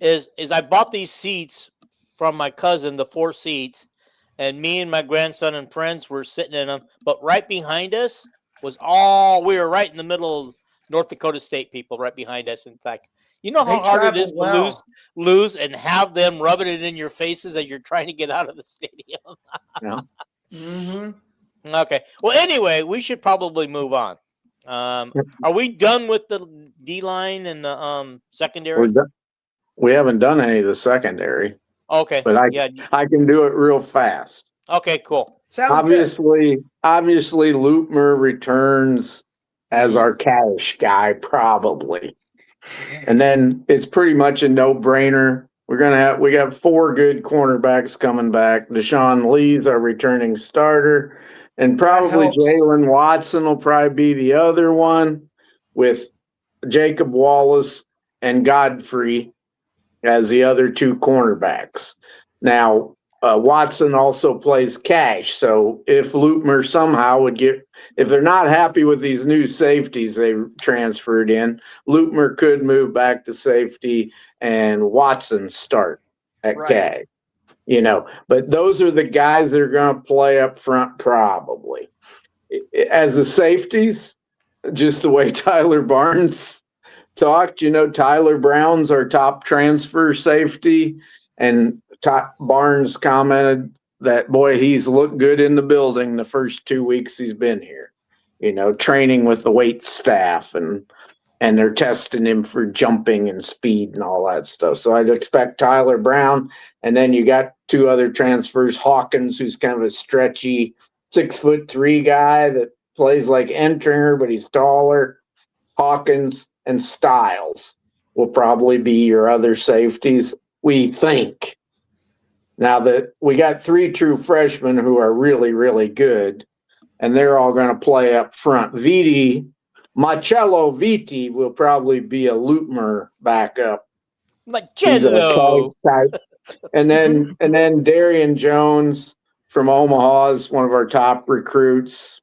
Is I bought these seats from my cousin, the 4 seats, and me and my grandson and friends were sitting in them. But right behind us we were right in the middle of North Dakota State people right behind us. In fact, you know how hard it is to lose and have them rubbing it in your faces as you're trying to get out of the stadium. Yeah. Mm-hmm. Okay. Well, anyway, we should probably move on. Are we done with the D-line and the secondary? We haven't done any of the secondary. Okay. But I can do it real fast. Okay, cool. Obviously, Lutmer returns as our cash guy, probably. And then it's pretty much a no-brainer. We got 4 good cornerbacks coming back. Deshaun Lee's our returning starter, and probably Jalen Watson will probably be the other one, with Jacob Wallace and Godfrey as the other 2 cornerbacks. Now, Watson also plays cash, so if Lutmer somehow if they're not happy with these new safeties they transferred in, Lutmer could move back to safety and Watson start at cash. But those are the guys that are going to play up front probably. As the safeties, just the way Tyler Barnes talked, Tyler Brown's our top transfer safety, and Barnes commented that, boy, he's looked good in the building the first 2 weeks he's been here, training with the weight staff, and they're testing him for jumping and speed and all that stuff. So I'd expect Tyler Brown, and then you got 2 other transfers, Hawkins, who's kind of a stretchy 6'3" guy that plays like Entringer, but he's taller. Hawkins and Styles will probably be your other safeties, we think. Now that we got 3 true freshmen who are really, really good, and they're all going to play up front. Marcello Vitti will probably be a Lutmer backup. Marcello. And then Darian Jones from Omaha is one of our top recruits.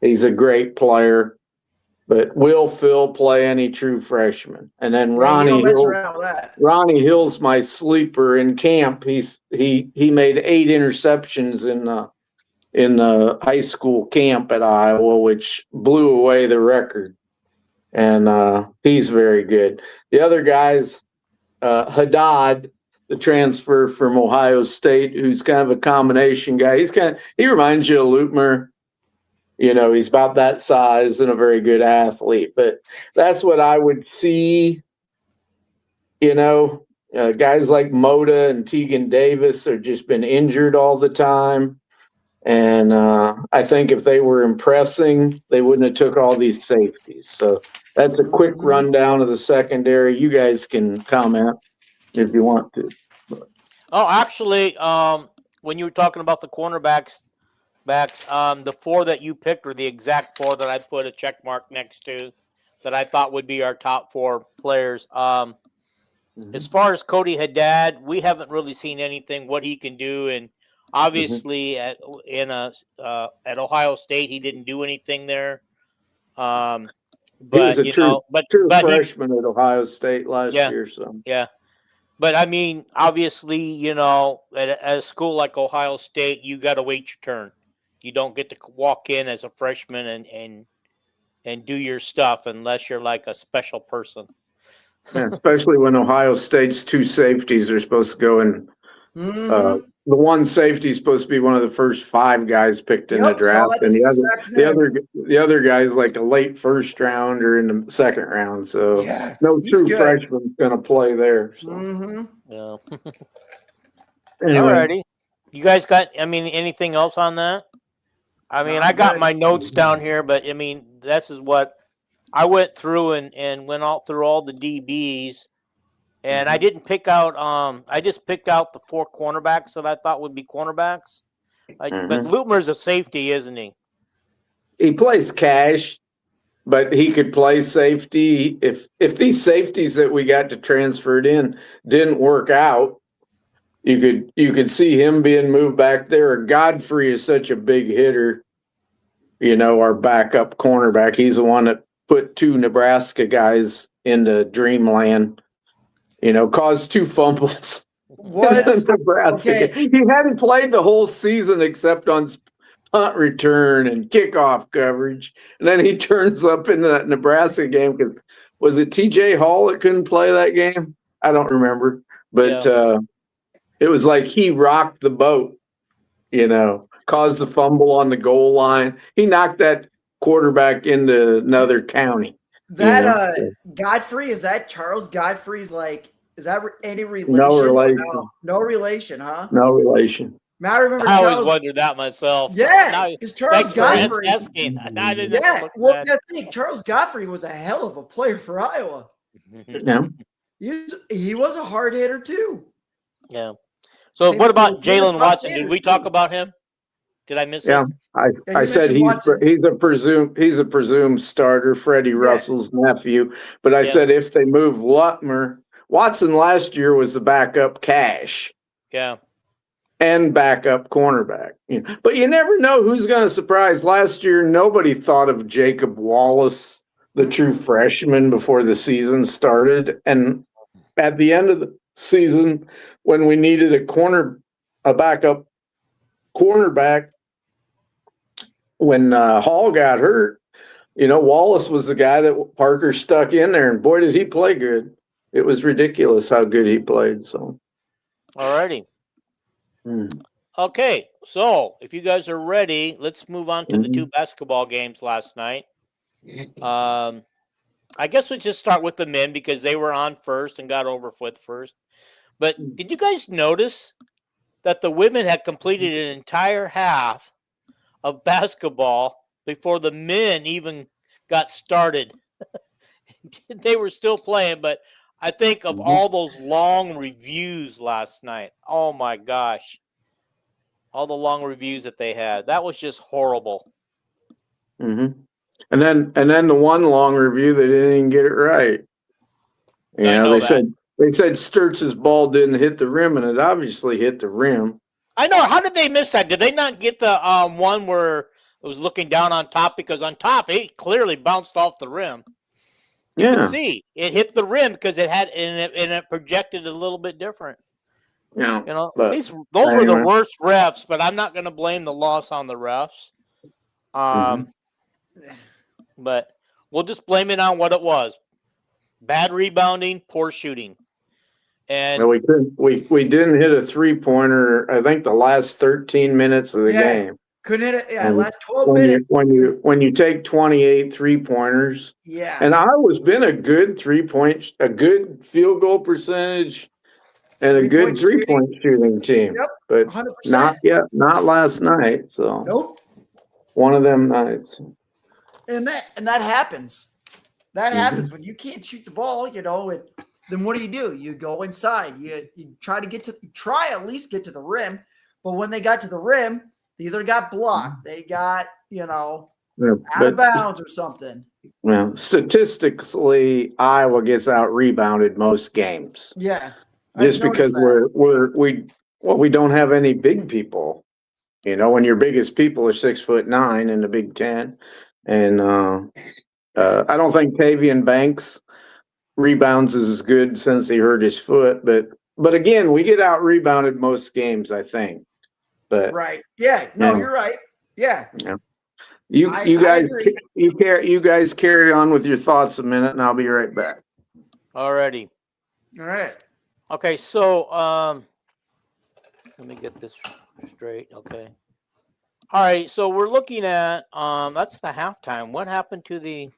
He's a great player. But will Phil play any true freshman? And then Ronnie Hill's my sleeper in camp. He made 8 interceptions in the high school camp at Iowa, which blew away the record. And he's very good. The other guys, Haddad, the transfer from Ohio State, who's kind of a combination guy. He reminds you of Lutmer. He's about that size and a very good athlete, but that's what I would see. Guys like Moda and Tegan Davis have just been injured all the time. And I think if they were impressing, they wouldn't have took all these safeties. So that's a quick rundown of the secondary. You guys can comment if you want to. Oh, actually, when you were talking about the cornerbacks, the 4 that you picked were the exact 4 that I put a check mark next to that I thought would be our top 4 players. As far as Cody Haddad, we haven't really seen anything what he can do, and obviously at Ohio State he didn't do anything there. He was but a true but he, freshman at Ohio State last yeah, year. So yeah. But I mean, obviously, at a school like Ohio State, you got to wait your turn. You don't get to walk in as a freshman and do your stuff unless you're like a special person. yeah, especially when Ohio State's two safeties are supposed to go in. Mhm. The one safety is supposed to be one of the first 5 guys picked in the Yep, saw draft, that and this afternoon. the other guy's like a late first round or in the second round. So Yeah, no he's true good. freshman's going to play there. So Mm-hmm. Yeah. anyway, Alrighty. You guys got, anything else on that? I mean, No, I I'm got good. my notes down here, but this is what I went through and went all through all the DBs, and I didn't pick out. I just picked out the 4 cornerbacks that I thought would be cornerbacks. But Lutmer's a safety, isn't he? he plays cash, but he could play safety. If these safeties that we got to transferred in didn't work out, you could see him being moved back there. Godfrey is such a big hitter. Our backup cornerback. He's the one that put 2 Nebraska guys into dreamland. Caused 2 fumbles. Was Nebraska. okay. He hadn't played the whole season except on punt return and kickoff coverage, and then he turns up in that Nebraska game because was it T.J. Hall that couldn't play that game? I don't remember, but it was like he rocked the boat. Caused the fumble on the goal line. He knocked that quarterback into another county. That Godfrey, is that Charles Godfrey's is that any relation? No relation. No relation, huh? No relation. Man, I remember I Charles. always wondered that myself. Yeah, because Charles Godfrey. Yeah, well, I think Charles Godfrey was a hell of a player for Iowa. Yeah. He was a hard hitter too. Yeah. So what about Jalen Watson? Did we talk about him? Did I miss it? I said he's a presumed starter, Freddie Russell's nephew. But I said if they move Lutmer, Watson last year was the backup cash. Yeah. And backup cornerback. But you never know who's going to surprise. Last year, nobody thought of Jacob Wallace, the true freshman, before the season started. And at the end of the season, when we needed a backup cornerback, when Hall got hurt, Wallace was the guy that Parker stuck in there, and boy, did he play good. It was ridiculous how good he played. So, all righty. Okay, so if you guys are ready, let's move on to the 2 basketball games last night. I guess we'll just start with the men because they were on first and got over with first. But did you guys notice that the women had completed an entire half of basketball before the men even got started? They were still playing, but I think of all those long reviews last night. Oh my gosh. All the long reviews that they had. That was just horrible. And then the one long review, they didn't even get it right. They said Sturtz's ball didn't hit the rim, and it obviously hit the rim. I know. How did they miss that? Did they not get the one where it was looking down on top? Because on top, it clearly bounced off the rim. You can see it hit the rim because it had and it projected a little bit different. Yeah, those were the worst refs, but I'm not going to blame the loss on the refs. But we'll just blame it on what it was: bad rebounding, poor shooting. And we didn't hit a 3-pointer. I think the last 13 minutes of the game. Couldn't hit it. Yeah, last 12 minutes. When you take 28 3-pointers. Yeah. And Iowa's been a good a good field goal percentage and a good 3-point shooting team. Yep. But 100%. not last night. So nope. One of them nights. And that happens. That happens when you can't shoot the ball, then what do? You go inside. You try at least get to the rim. But when they got to the rim, they either got blocked, they got, out of bounds or something. Well, statistically, Iowa gets out rebounded most games. Yeah. Just because we don't have any big people. When your biggest people are 6'9" in the Big Ten. And I don't think Tavian Banks rebounds is as good since he hurt his foot, but again, we get out rebounded most games, I think. But right. Yeah. No, you're right. Yeah. You I guys agree. you guys carry on with your thoughts a minute, and I'll be right back. Alrighty. All right. Okay, so let me get this straight. Okay. All right, so we're looking at that's the halftime. What happened to the?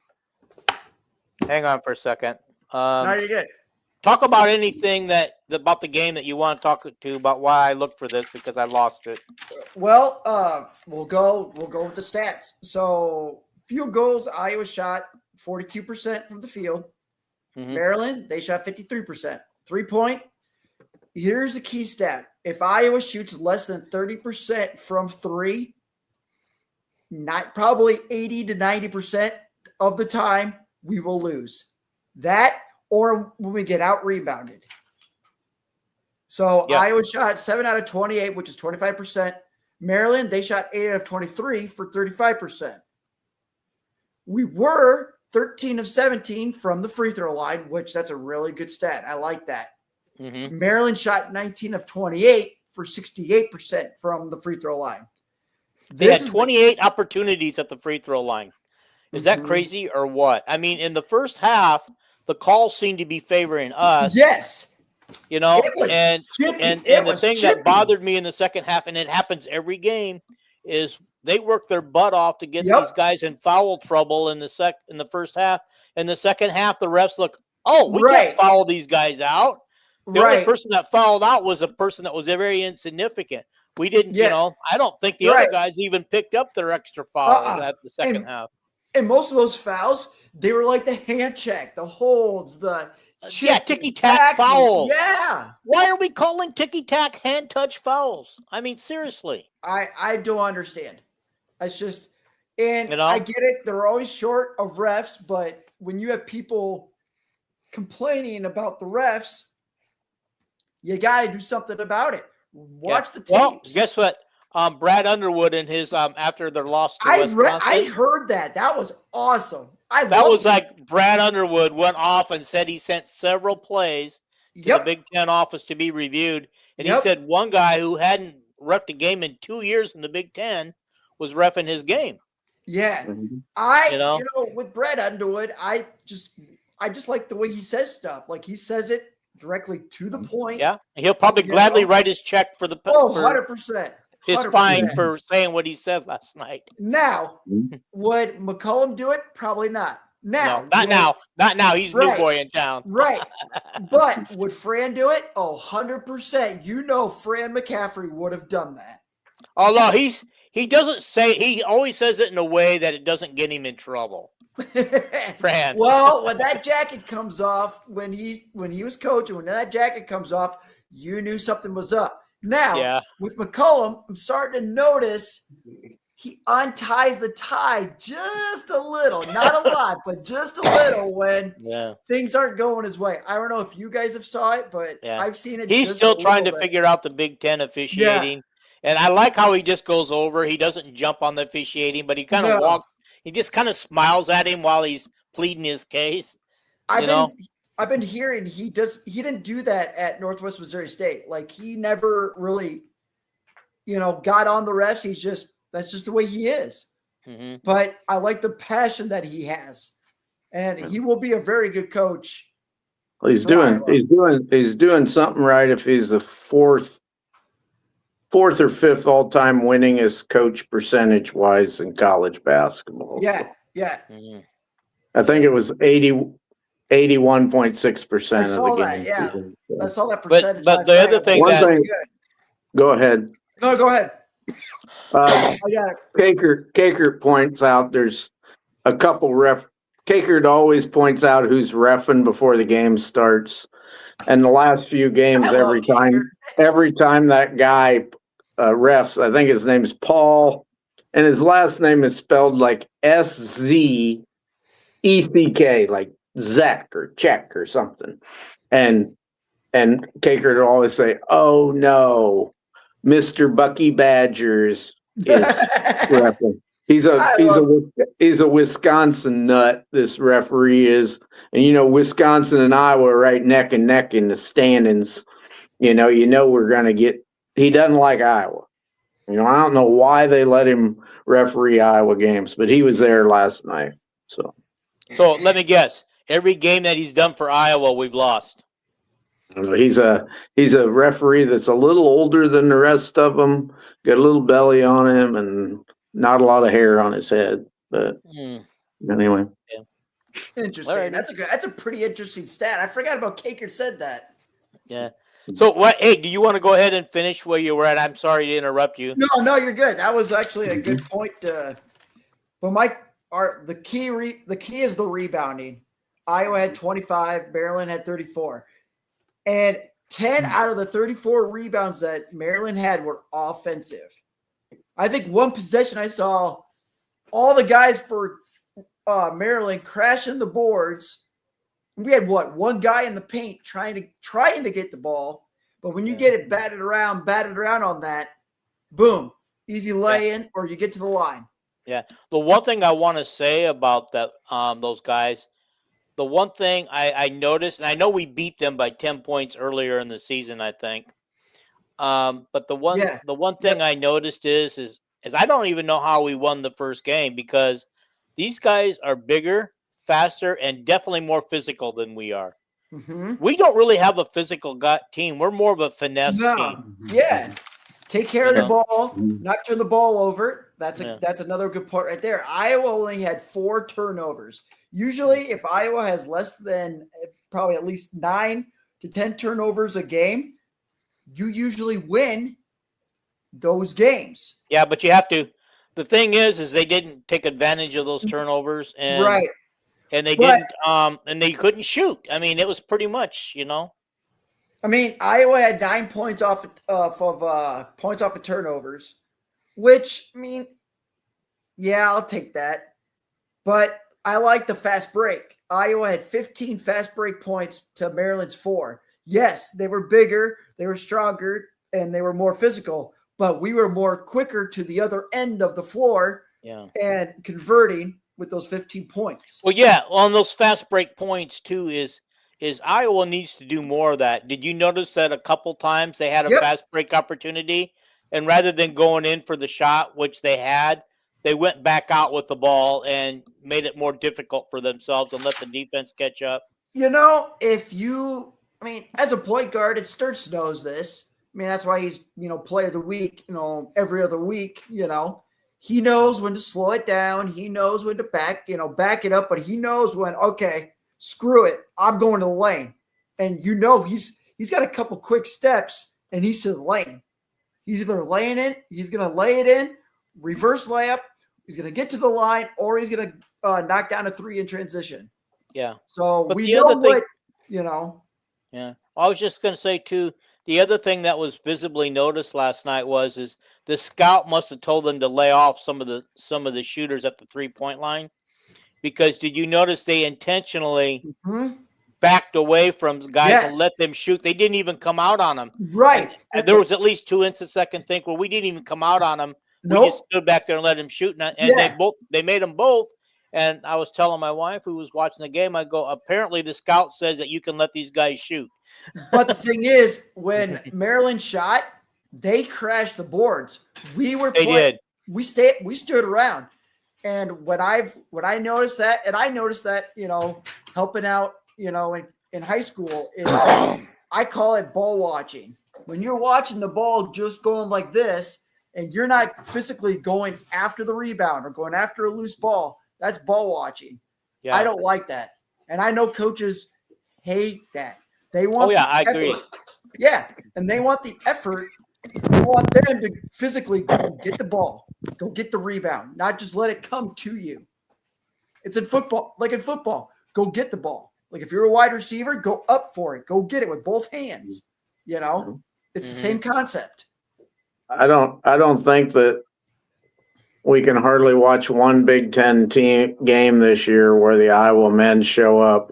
Hang on for a second. No, you're good. Talk about anything about the game that you want to talk to about why I looked for this because I lost it. Well, we'll go with the stats. So field goals, Iowa shot 42% from the field. Mhm. Maryland, they shot 53%. 3-point. Here's a key stat. If Iowa shoots less than 30% from three, not probably 80 to 90% of the time, we will lose. That or when we get out rebounded. So Yeah. Iowa shot 7 out of 28, which is 25%. Maryland, they shot 8 out of 23 for 35%. We were 13 of 17 from the free throw line, which that's a really good stat. I like that. Mm-hmm. Maryland shot 19 of 28 for 68% from the free throw line. They had 28 opportunities at the free throw line. Is that Mhm. crazy or what? I mean, in the first half, the calls seemed to be favoring us. Yes. You know, It was and chippy. and It the was thing chippy. that bothered me in the second half, and it happens every game, is they work their butt off to get Yep. these guys in foul trouble in the first half. In the second half, the refs look, oh, we Right. can't foul these guys out. The only Right. person that fouled out was a person that was very insignificant. We didn't, Yeah. you know, I don't think the Right. other guys even picked up their extra fouls Uh-uh. at the second And- half. And most of those fouls, they were like the hand check, the holds, the Yeah, chipping, ticky-tack tackling. fouls. Yeah. Why are we calling ticky-tack hand touch fouls? I mean, seriously. I don't understand. It's just, and You know? I get it. They're always short of refs, but when you have people complaining about the refs, you got to do something about it. Watch the tapes. Well, guess what? Brad Underwood in his after their loss to Wisconsin. I heard that. That was awesome. That was like Brad Underwood went off and said he sent several plays to the Big Ten office to be reviewed. And he said one guy who hadn't reffed a game in 2 years in the Big Ten was reffing his game. Yeah. You know? With Brad Underwood, I just like the way he says stuff. Like he says it directly to the point. Yeah. He'll probably gladly write his check for the 100%. his fine for saying what he said last night. Now, would McCollum do it? Probably not. Now, no, not now. He's new boy in town. Right. But would Fran do it? Oh, 100%. You know Fran McCaffrey would have done that. Although he doesn't say, he always says it in a way that it doesn't get him in trouble. Fran. Well, when that jacket comes off, when he was coaching, when that jacket comes off, you knew something was up. Now, with McCollum, I'm starting to notice he unties the tie just a little, not a lot, but just a little when things aren't going his way. I don't know if you guys have saw it, but I've seen it. He's still trying to figure out the Big Ten officiating. Yeah. And I like how he just goes over. He doesn't jump on the officiating, but he kind of walks. He just kind of smiles at him while he's pleading his case. I've been hearing he didn't do that at Northwest Missouri State. Like he never really, got on the refs. That's just the way he is. Mm-hmm. But I like the passion that he has, and he will be a very good coach. Well, he's doing something right if he's the fourth or fifth all-time winningest coach percentage wise in college basketball. Yeah. Mm-hmm. I think it was 81.6% of the game. Yeah, I saw that percentage. But the other thing go ahead. No, go ahead. Kakert points out there's a couple Kakert always points out who's reffing before the game starts. And the last few games, every time that guy refs, I think his name's Paul, and his last name is spelled like SZECK, like Zek or Czech or something. And Kakert would always say, "Oh no, Mr. Bucky Badgers is reffing." He's a Wisconsin nut. This referee is, and Wisconsin and Iowa are right neck and neck in the standings. We're gonna get. He doesn't like Iowa. I don't know why they let him referee Iowa games, but he was there last night. So let me guess. Every game that he's done for Iowa, we've lost. He's a referee that's a little older than the rest of them. Got a little belly on him and not a lot of hair on his head. But anyway, Interesting. Right. That's a pretty interesting stat. I forgot about Caker said that. Yeah. So what? Hey, do you want to go ahead and finish where you were at? I'm sorry to interrupt you. No, you're good. That was actually a good point. But the key is the rebounding. Iowa had 25, Maryland had 34, and 10 out of the 34 rebounds that Maryland had were offensive. I think one possession I saw all the guys for Maryland crashing the boards. We had one guy in the paint trying to get the ball, but when you get it batted around on that, boom, easy lay-in, or you get to the line. Yeah. The one thing I want to say about that those guys, the one thing I noticed, and I know we beat them by 10 points earlier in the season, I think. But the one thing I noticed is I don't even know how we won the first game, because these guys are bigger, faster, and definitely more physical than we are. Mm-hmm. We don't really have a physical team. We're more of a finesse team. Yeah. Take care of the ball, not turn the ball over. That's another good part right there. Iowa only had 4 turnovers. Usually, if Iowa has less than probably at least 9 to 10 turnovers a game, you usually win those games. Yeah, but you have to. The thing is they didn't take advantage of those turnovers, and right, and they didn't, and they couldn't shoot. I mean, it was pretty much, I mean, Iowa had 9 points off of turnovers, which, I mean, yeah, I'll take that. But I like the fast break. Iowa had 15 fast break points to Maryland's 4. Yes, they were bigger, they were stronger, and they were more physical, but we were more quicker to the other end of the floor and converting with those 15 points. Well, yeah, on those fast break points too is Iowa needs to do more of that. Did you notice that a couple times they had a fast break opportunity, and rather than going in for the shot, which they had, they went back out with the ball and made it more difficult for themselves and let the defense catch up? As a point guard, and Sturts knows this. I mean, that's why he's, player of the week, every other week, He knows when to slow it down. He knows when to back it up, but he knows when, okay, screw it, I'm going to the lane. And he's got a couple quick steps, and he's to the lane. He's either laying in, he's going to lay it in, reverse layup, he's going to get to the line, or he's going to knock down a 3 in transition. Yeah. So we know what. Yeah. I was just going to say, too, the other thing that was visibly noticed last night is the scout must have told them to lay off some of the shooters at the 3-point line, because did you notice they intentionally backed away from guys and let them shoot? They didn't even come out on them. Right. And there was at least 2 instances I can think where we didn't even come out on them. We just stood back there and let them shoot, and they made them both. And I was telling my wife, who was watching the game, I go, apparently the scout says that you can let these guys shoot. But the thing is, when Maryland shot, they crashed the boards. We stood around. And when I noticed that, and I noticed that, helping out, in high school, I call it ball watching. When you're watching the ball just going like this, and you're not physically going after the rebound or going after a loose ball, that's ball watching. Yeah. I don't like that. And I know coaches hate that. They want I agree. Yeah. And they want the effort. They want them to physically go get the ball, go get the rebound, not just let it come to you. It's in football, go get the ball. Like if you're a wide receiver, go up for it. Go get it with both hands. It's the same concept. I don't think that we can hardly watch one Big Ten team game this year where the Iowa men show up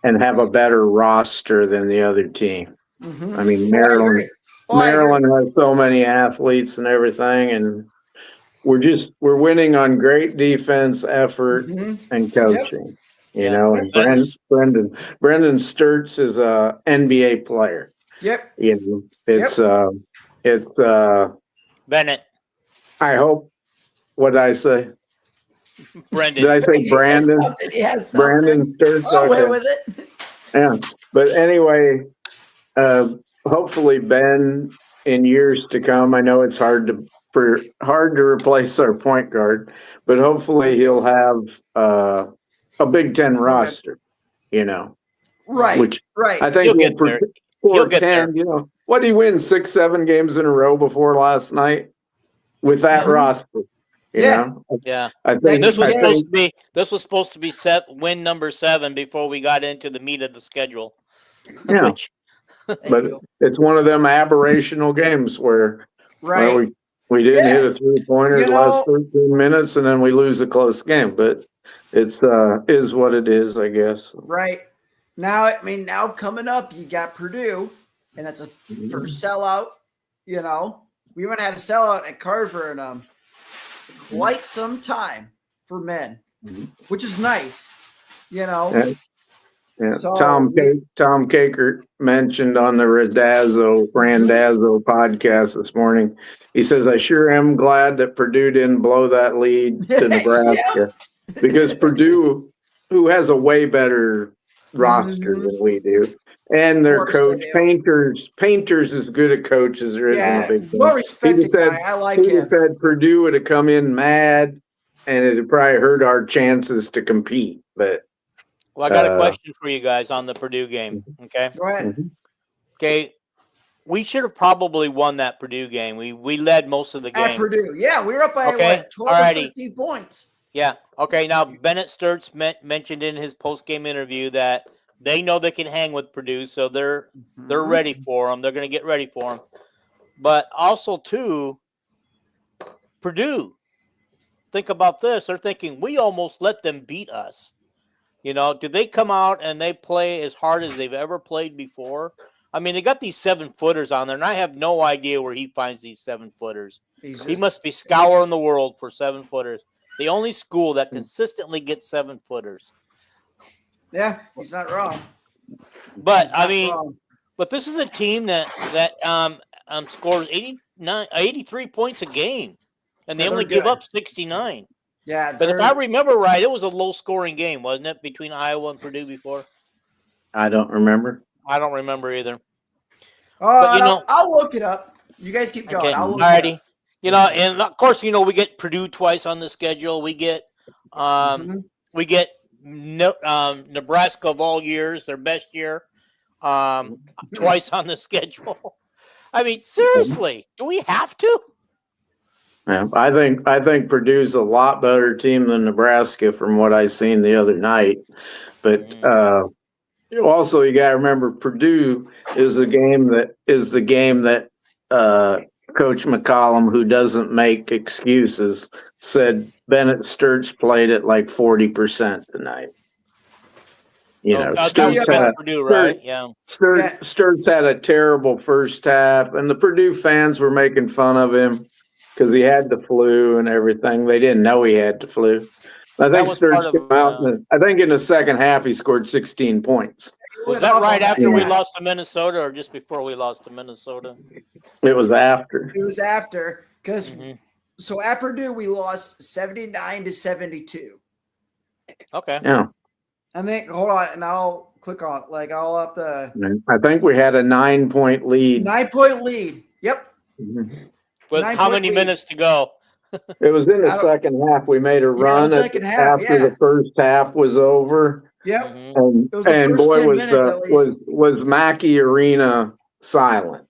and have a better roster than the other team. Mm-hmm. I mean, Maryland has so many athletes and everything, and we're winning on great defense, effort, and coaching. You know, and Brendan Sturts is a NBA player. Yep. You know, it's Bennett. I hope. What did I say? Brendan. Did I say Brandon? Brandon Sturts. I'll Okay. wait with it. Yeah, but anyway, hopefully Ben in years to come. I know it's hard to replace our point guard, but hopefully he'll have a Big Ten roster. You know, Right. Which right. I think He'll get there. He'll get 10. there. You know, what did he win 6-7 games in a row before last night with that roster? You know? Yeah. I think This was supposed to be set win number 7 before we got into the meat of the schedule. Yeah. But you. it's one of them aberrational games where we didn't hit a 3-pointer the last 13 minutes and then we lose a close game. But it's is what it is, I guess. Right. Now, now coming up, you got Purdue, and that's a first sellout. You know, we haven't had a sellout at Carver in quite some time for men, which is nice. You know. Yeah. So Tom Kakert mentioned on the Randazzo podcast this morning. He says, "I sure am glad that Purdue didn't blow that lead to Nebraska because Purdue, who has a way better roster than we do, and their coach Painter's as good a coach as there is in the Big Ten. Well respected guy. I like him. He said Purdue would have come in mad, and it would probably hurt our chances to compete, but." Well, I got a question for you guys on the Purdue game. Okay. Go ahead. Okay. We should have probably won that Purdue game. We led most of the game. At Purdue. Yeah, we were up by 12 or 13 points. Yeah. Okay. Now, Bennett Sturts mentioned in his post-game interview that they know they can hang with Purdue, so they're ready for them. They're going to get ready for them. But also, too, Purdue, think about this. They're thinking, we almost let them beat us. You know, do they come out and they play as hard as they've ever played before? I mean, they got these 7-footers on there, and I have no idea where he finds these 7-footers. He must be scouring the world for 7-footers. The only school that consistently gets 7-footers. Yeah, he's not wrong. But but this is a team that scores 83 points a game, and they only give up 69. Yeah, but if I remember right, it was a low-scoring game, wasn't it, between Iowa and Purdue before? I don't remember. I don't remember either. But, I'll look it up. You guys keep going. Okay. I'll look Alrighty. it up. You know, and of course, we get Purdue twice on the schedule. We get Nebraska of all years, their best year, twice on the schedule. I mean, seriously, do we have to? Yeah, I think Purdue's a lot better team than Nebraska from what I seen the other night. But also you got to remember Purdue is the game that Coach McCollum, who doesn't make excuses, said Bennett Sturts played at like 40% tonight. You know, Sturts had Purdue, right? Yeah. Sturts had a terrible first half, and the Purdue fans were making fun of him because he had the flu and everything. They didn't know he had the flu. I think Sturts came out. I think in the second half he scored 16 points. Was that right after we lost to Minnesota, or just before we lost to Minnesota? It was after. It was after because so at Purdue we lost 79-72. Okay. Yeah. I think hold on, and I'll click on it. I'll have to. I think we had a 9-point lead. 9-point lead. Yep. But how many minutes to go? It was in the second half. We made a run after the first half was over. Yep. And boy, was Mackey Arena silent.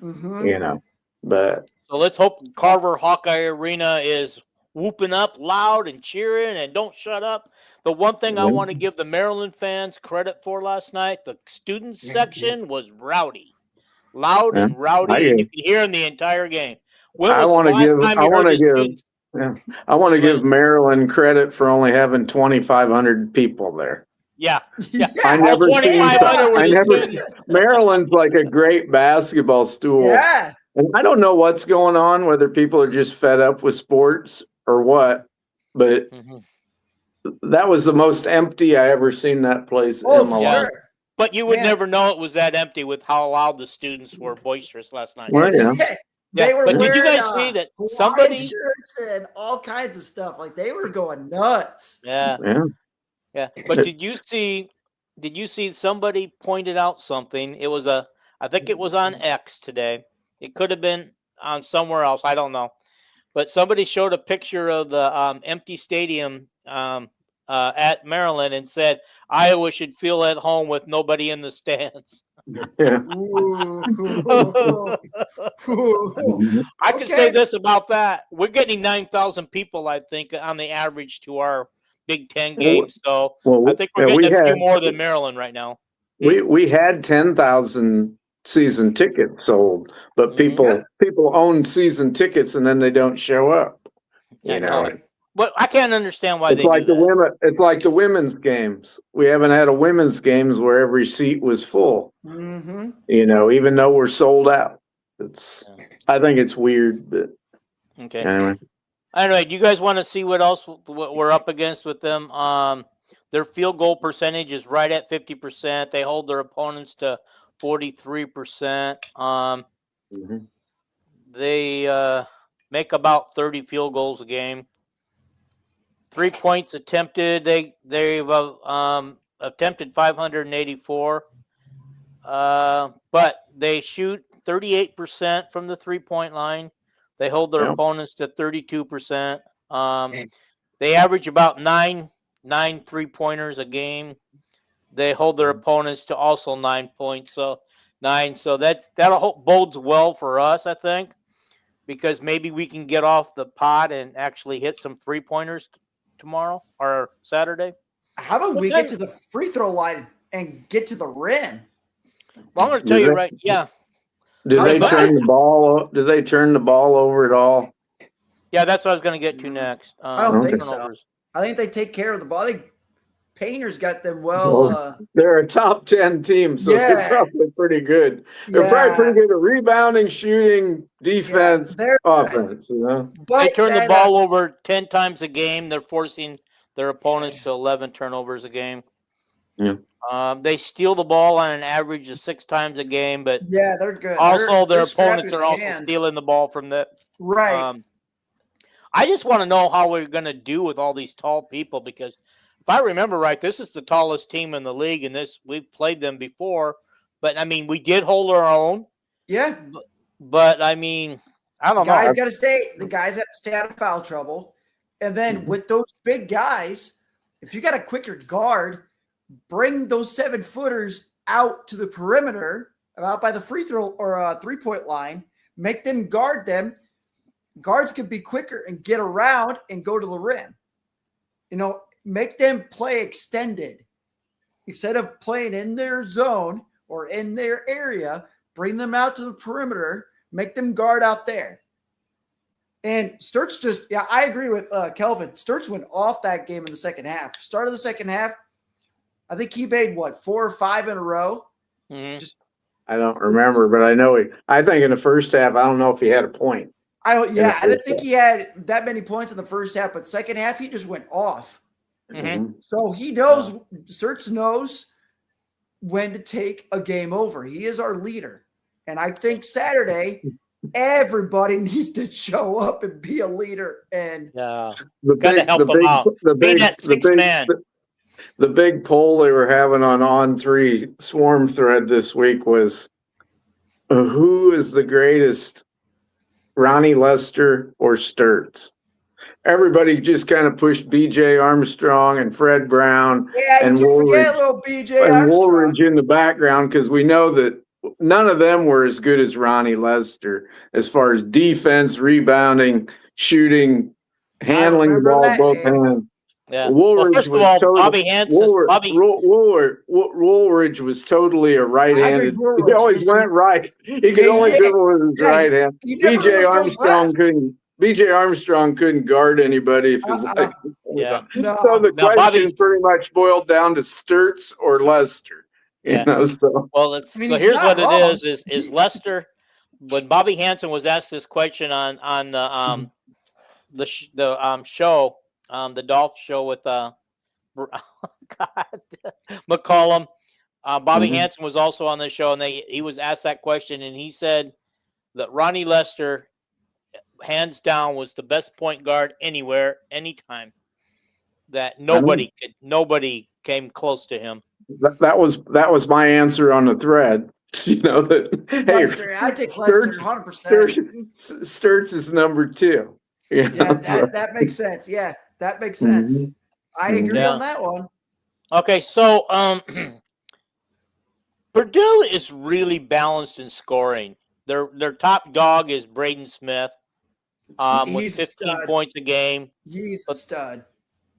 You know, but so let's hope Carver Hawkeye Arena is whooping up loud and cheering and don't shut up. The one thing I want to give the Maryland fans credit for last night, the student section was rowdy. Loud and rowdy, and you can hear them the entire game. I want to give Maryland credit for only having 2,500 people there. Yeah. Maryland's like a great basketball school. Yeah. And I don't know what's going on, whether people are just fed up with sports or what, but that was the most empty I ever seen that place Oh, in my for life. sure. But you would Man. never know it was that empty with how loud the students were boisterous last night. Well, yeah. They were but wearing, did you guys see that Hawaiian somebody? shirts and all kinds of stuff? Like they were going nuts. Yeah. But did you see somebody pointed out something? It was I think it was on X today. It could have been on somewhere else. I don't know. But somebody showed a picture of the empty stadium at Maryland and said Iowa should feel at home with nobody in the stands. Yeah. I could say this about that. We're getting 9,000 people, I think, on the average to our Big Ten games. So I think we're getting a few more than Maryland right now. We had 10,000 season tickets sold, but people own season tickets and then they don't show up. You know. But I can't understand why it's like the women. It's like the women's games. We haven't had a women's games where every seat was full. Mm-hmm. You know, even though we're sold out. I think it's weird, but okay. Anyway, do you guys want to see what we're up against with them? Their field goal percentage is right at 50%. They hold their opponents to 43%. They make about 30 field goals a game. 3 points attempted. They've attempted 584. But they shoot 38% from the 3-point line. They hold their opponents to 32%. They average about nine 3-pointers a game. They hold their opponents to also 9 points. So 9. So that'll bodes well for us, I think, because maybe we can get off the pot and actually hit some 3-pointers tomorrow or Saturday. How about we get to the free throw line and get to the rim? Well, I'm going to tell you right. Yeah. Do they turn the ball? Do they turn the ball over at all? Yeah, that's what I was going to get to next. I don't think so. I think they take care of the ball. I think Painter's got them well. They're a top 10 team, so they're probably pretty good. They're probably pretty good at rebounding, shooting, defense, offense. You know, they turn the ball over 10 times a game. They're forcing their opponents to 11 turnovers a game. Yeah. They steal the ball on an average of 6 times a game, but they're good. Also, their opponents are also stealing the ball from the right. I just want to know how we're going to do with all these tall people, because if I remember right, this is the tallest team in the league, and we've played them before. But I mean, we did hold our own. Yeah. But I mean, I don't know. The guys have to stay out of foul trouble, and then with those big guys, if you got a quicker guard, bring those 7-footers out to the perimeter, out by the free throw or 3-point line, make them guard them. Guards could be quicker and get around and go to the rim. You know, make them play extended. Instead of playing in their zone or in their area, bring them out to the perimeter, make them guard out there. And Sturts I agree with Kelvin. Sturts went off that game in the second half. Start of the second half, I think he made 4 or 5 in a row. Mm-hmm. I don't remember, but I think in the first half, I don't know if he had a point. I didn't think he had that many points in the first half, but second half he just went off. Mm-hmm. So he knows, Sturts knows when to take a game over. He is our leader. And I think Saturday, everybody needs to show up and be a leader. And got to help them out. Be that sixth man. The big poll they were having on 3 Swarm thread this week was, who is the greatest, Ronnie Lester or Sturts? Everybody just kind of pushed B.J. Armstrong and Fred Brown and Woolridge in the background, because we know that none of them were as good as Ronnie Lester as far as defense, rebounding, shooting, handling the ball both hands. Yeah. First of all, Bobby Hansen. Woolridge was totally a right-handed. He always went right. He could only dribble with his right hand. B.J. Armstrong couldn't guard anybody if his leg. So the question pretty much boiled down to Sturts or Lester. You know, so. Well, here's what it is Lester. when Bobby Hansen was asked this question on the show, the Dolph show with God, McCollum, Bobby Hansen was also on the show, and he was asked that question, and he said that Ronnie Lester, hands down, was the best point guard anywhere, anytime. That nobody came close to him. That was my answer on the thread. You know that. Lester, I take Lester 100%. Sturts is number 2. Yeah, that makes sense. Yeah, that makes sense. I agree on that one. Okay, so Purdue is really balanced in scoring. Their top dog is Braden Smith, with 15 points a game. He's a stud.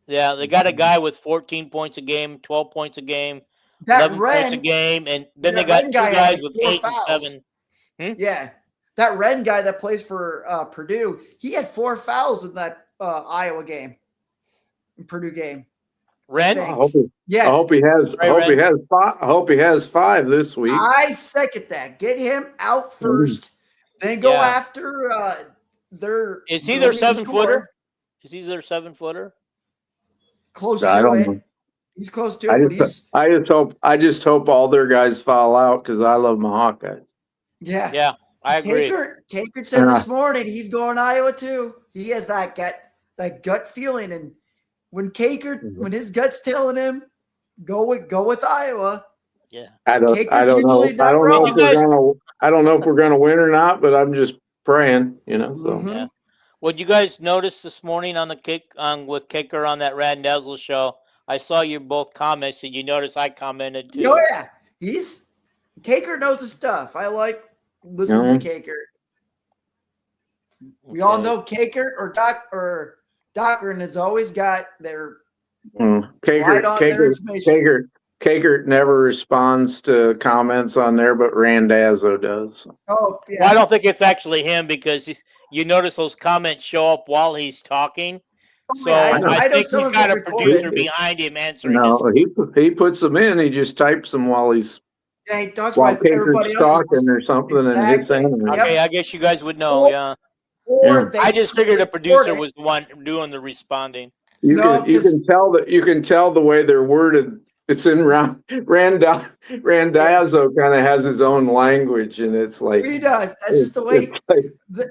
Yeah, they got a guy with 14 points a game, 12 points a game, 11 points a game, and then they got 2 guys with 8 and 7. Yeah, that Ren guy that plays for Purdue, he had 4 fouls in that Iowa game, Purdue game. Ren? I hope he has 5. I hope he has 5 this week. I second that. Get him out first, then go after their. Is he their 7-footer? Is he their 7-footer? Close to it. He's close to it. I just hope all their guys foul out because I love my Hawkeyes. Yeah, I agree. Kaker said this morning he's going Iowa too. He has that gut feeling, and when when his gut's telling him go with Iowa. Yeah, I don't know if we're gonna win or not, but I'm just praying. So. Yeah. Well, you guys noticed this morning on the with Kicker on that Rad Dazzle show, I saw you both comments, and you noticed I commented too. Oh yeah, Kaker knows his stuff. I like listening to Kaker. We all know Kaker or Dockerin has always got their Kaker never responds to comments on there, but Randazzo does. Oh yeah. Well, I don't think it's actually him because you notice those comments show up while he's talking. So I think he's got a producer behind him answering. No, he puts them in. He just types them while he's he talks about everybody else talking or something. Exactly. And okay, I guess you guys would know. I just figured the producer was the one doing the responding. You can tell the way they're worded. It's in Randazzo kind of has his own language, and it's like he does. That's just the way.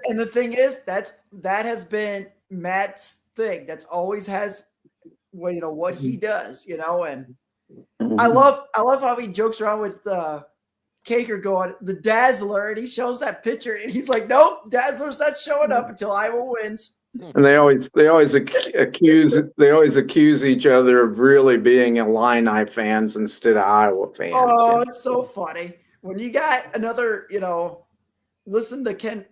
And the thing is, that has been Matt's thing. That's always has, what he does. And I love how he jokes around with Kaker going the Dazzler, and he shows that picture, and he's like, "Nope, Dazzler's not showing up until Iowa wins." And they always accuse each other of really being Illini fans instead of Iowa fans. Oh, it's so funny when you got another. Listen to Kent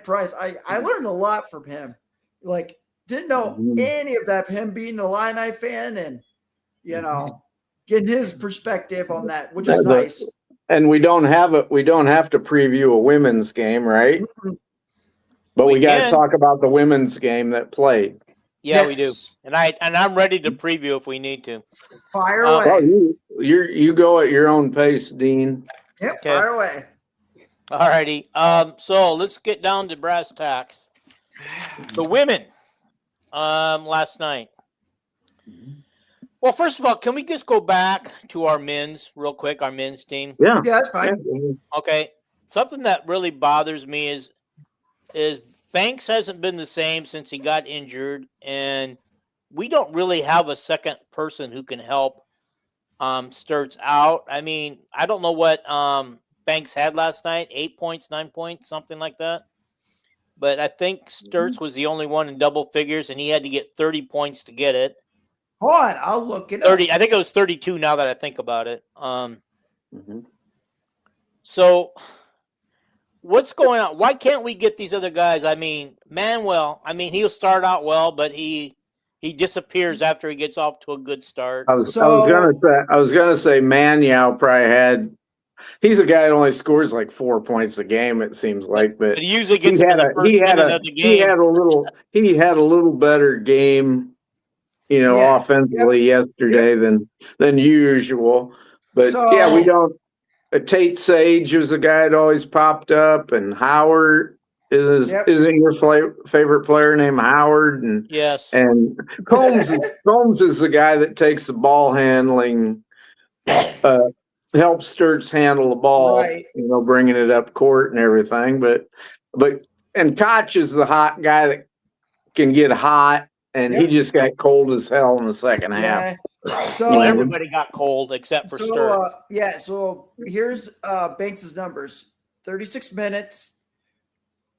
Price. I learned a lot from him. Like, didn't know any of that. Him being an Illini fan, and getting his perspective on that, which is nice. And we don't have to preview a women's game, right? Mm-hmm. But we got to talk about the women's game that played. Yeah, we do. And I'm ready to preview if we need to. Fire away. You go at your own pace, Dean. Yep, okay. Fire away. All righty. So let's get down to brass tacks. The women last night. Well, first of all, can we just go back to our men's real quick, our men's team? Yeah, that's fine. Okay. Something that really bothers me is Banks hasn't been the same since he got injured, and we don't really have a second person who can help Sturts out. I mean, I don't know what Banks had last night, 8 points, 9 points, something like that. But I think Sturts was the only one in double figures, and he had to get 30 points to get it. Hold on, I'll look it up. 30. I think it was 32 now that I think about it. So what's going on? Why can't we get these other guys? I mean, Manuel, he'll start out well, but he disappears after he gets off to a good start. I was gonna say Manuel probably he's a guy that only scores like 4 points a game, it seems like, but he usually gets in the first minute of the game. He had a little better game, offensively yesterday than usual. But we don't. Tate Sage was a guy that always popped up, and Howard Yep. isn't your favorite player named Howard, and Yes. and Combs is the guy that takes the ball handling, helps Sturts handle the ball, Right. bringing it up court and everything. But Koch is the hot guy that can get hot, and he Yep. just got cold as hell in the second half. Yeah. So Well, everybody got cold except for Sturts. So here's Banks' numbers: 36 minutes,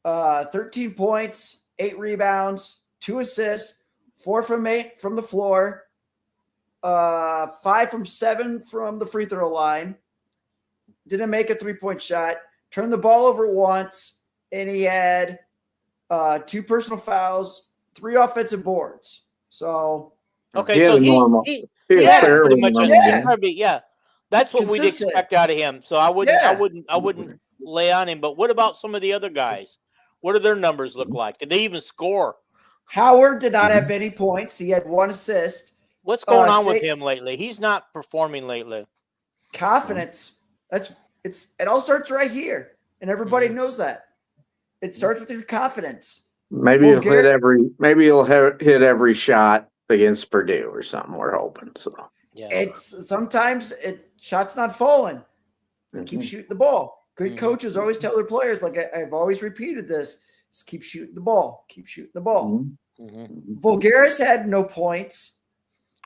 13 points, 8 rebounds, 2 assists, 4 from 8 from the floor, 5 from 7 from the free throw line. Didn't make a 3-point shot. Turned the ball over once, and he had 2 personal fouls, 3 offensive boards. So Okay, so pretty much that's what we'd Consistent. expect out of him. So I wouldn't lay on him. But what about some of the other guys? What do their numbers look like? Did they even score? Howard did not have any points. He had 1 assist. What's going on with him lately? He's not performing lately. Confidence. It all starts right here, and everybody knows that. It starts with your confidence. Maybe he'll hit every shot against Purdue or something. We're hoping. So yeah, sometimes shots not falling. Keep shooting the ball. Good coaches always tell their players, like I've always repeated this: is keep shooting the ball. Keep shooting the ball. Vulgaris had no points.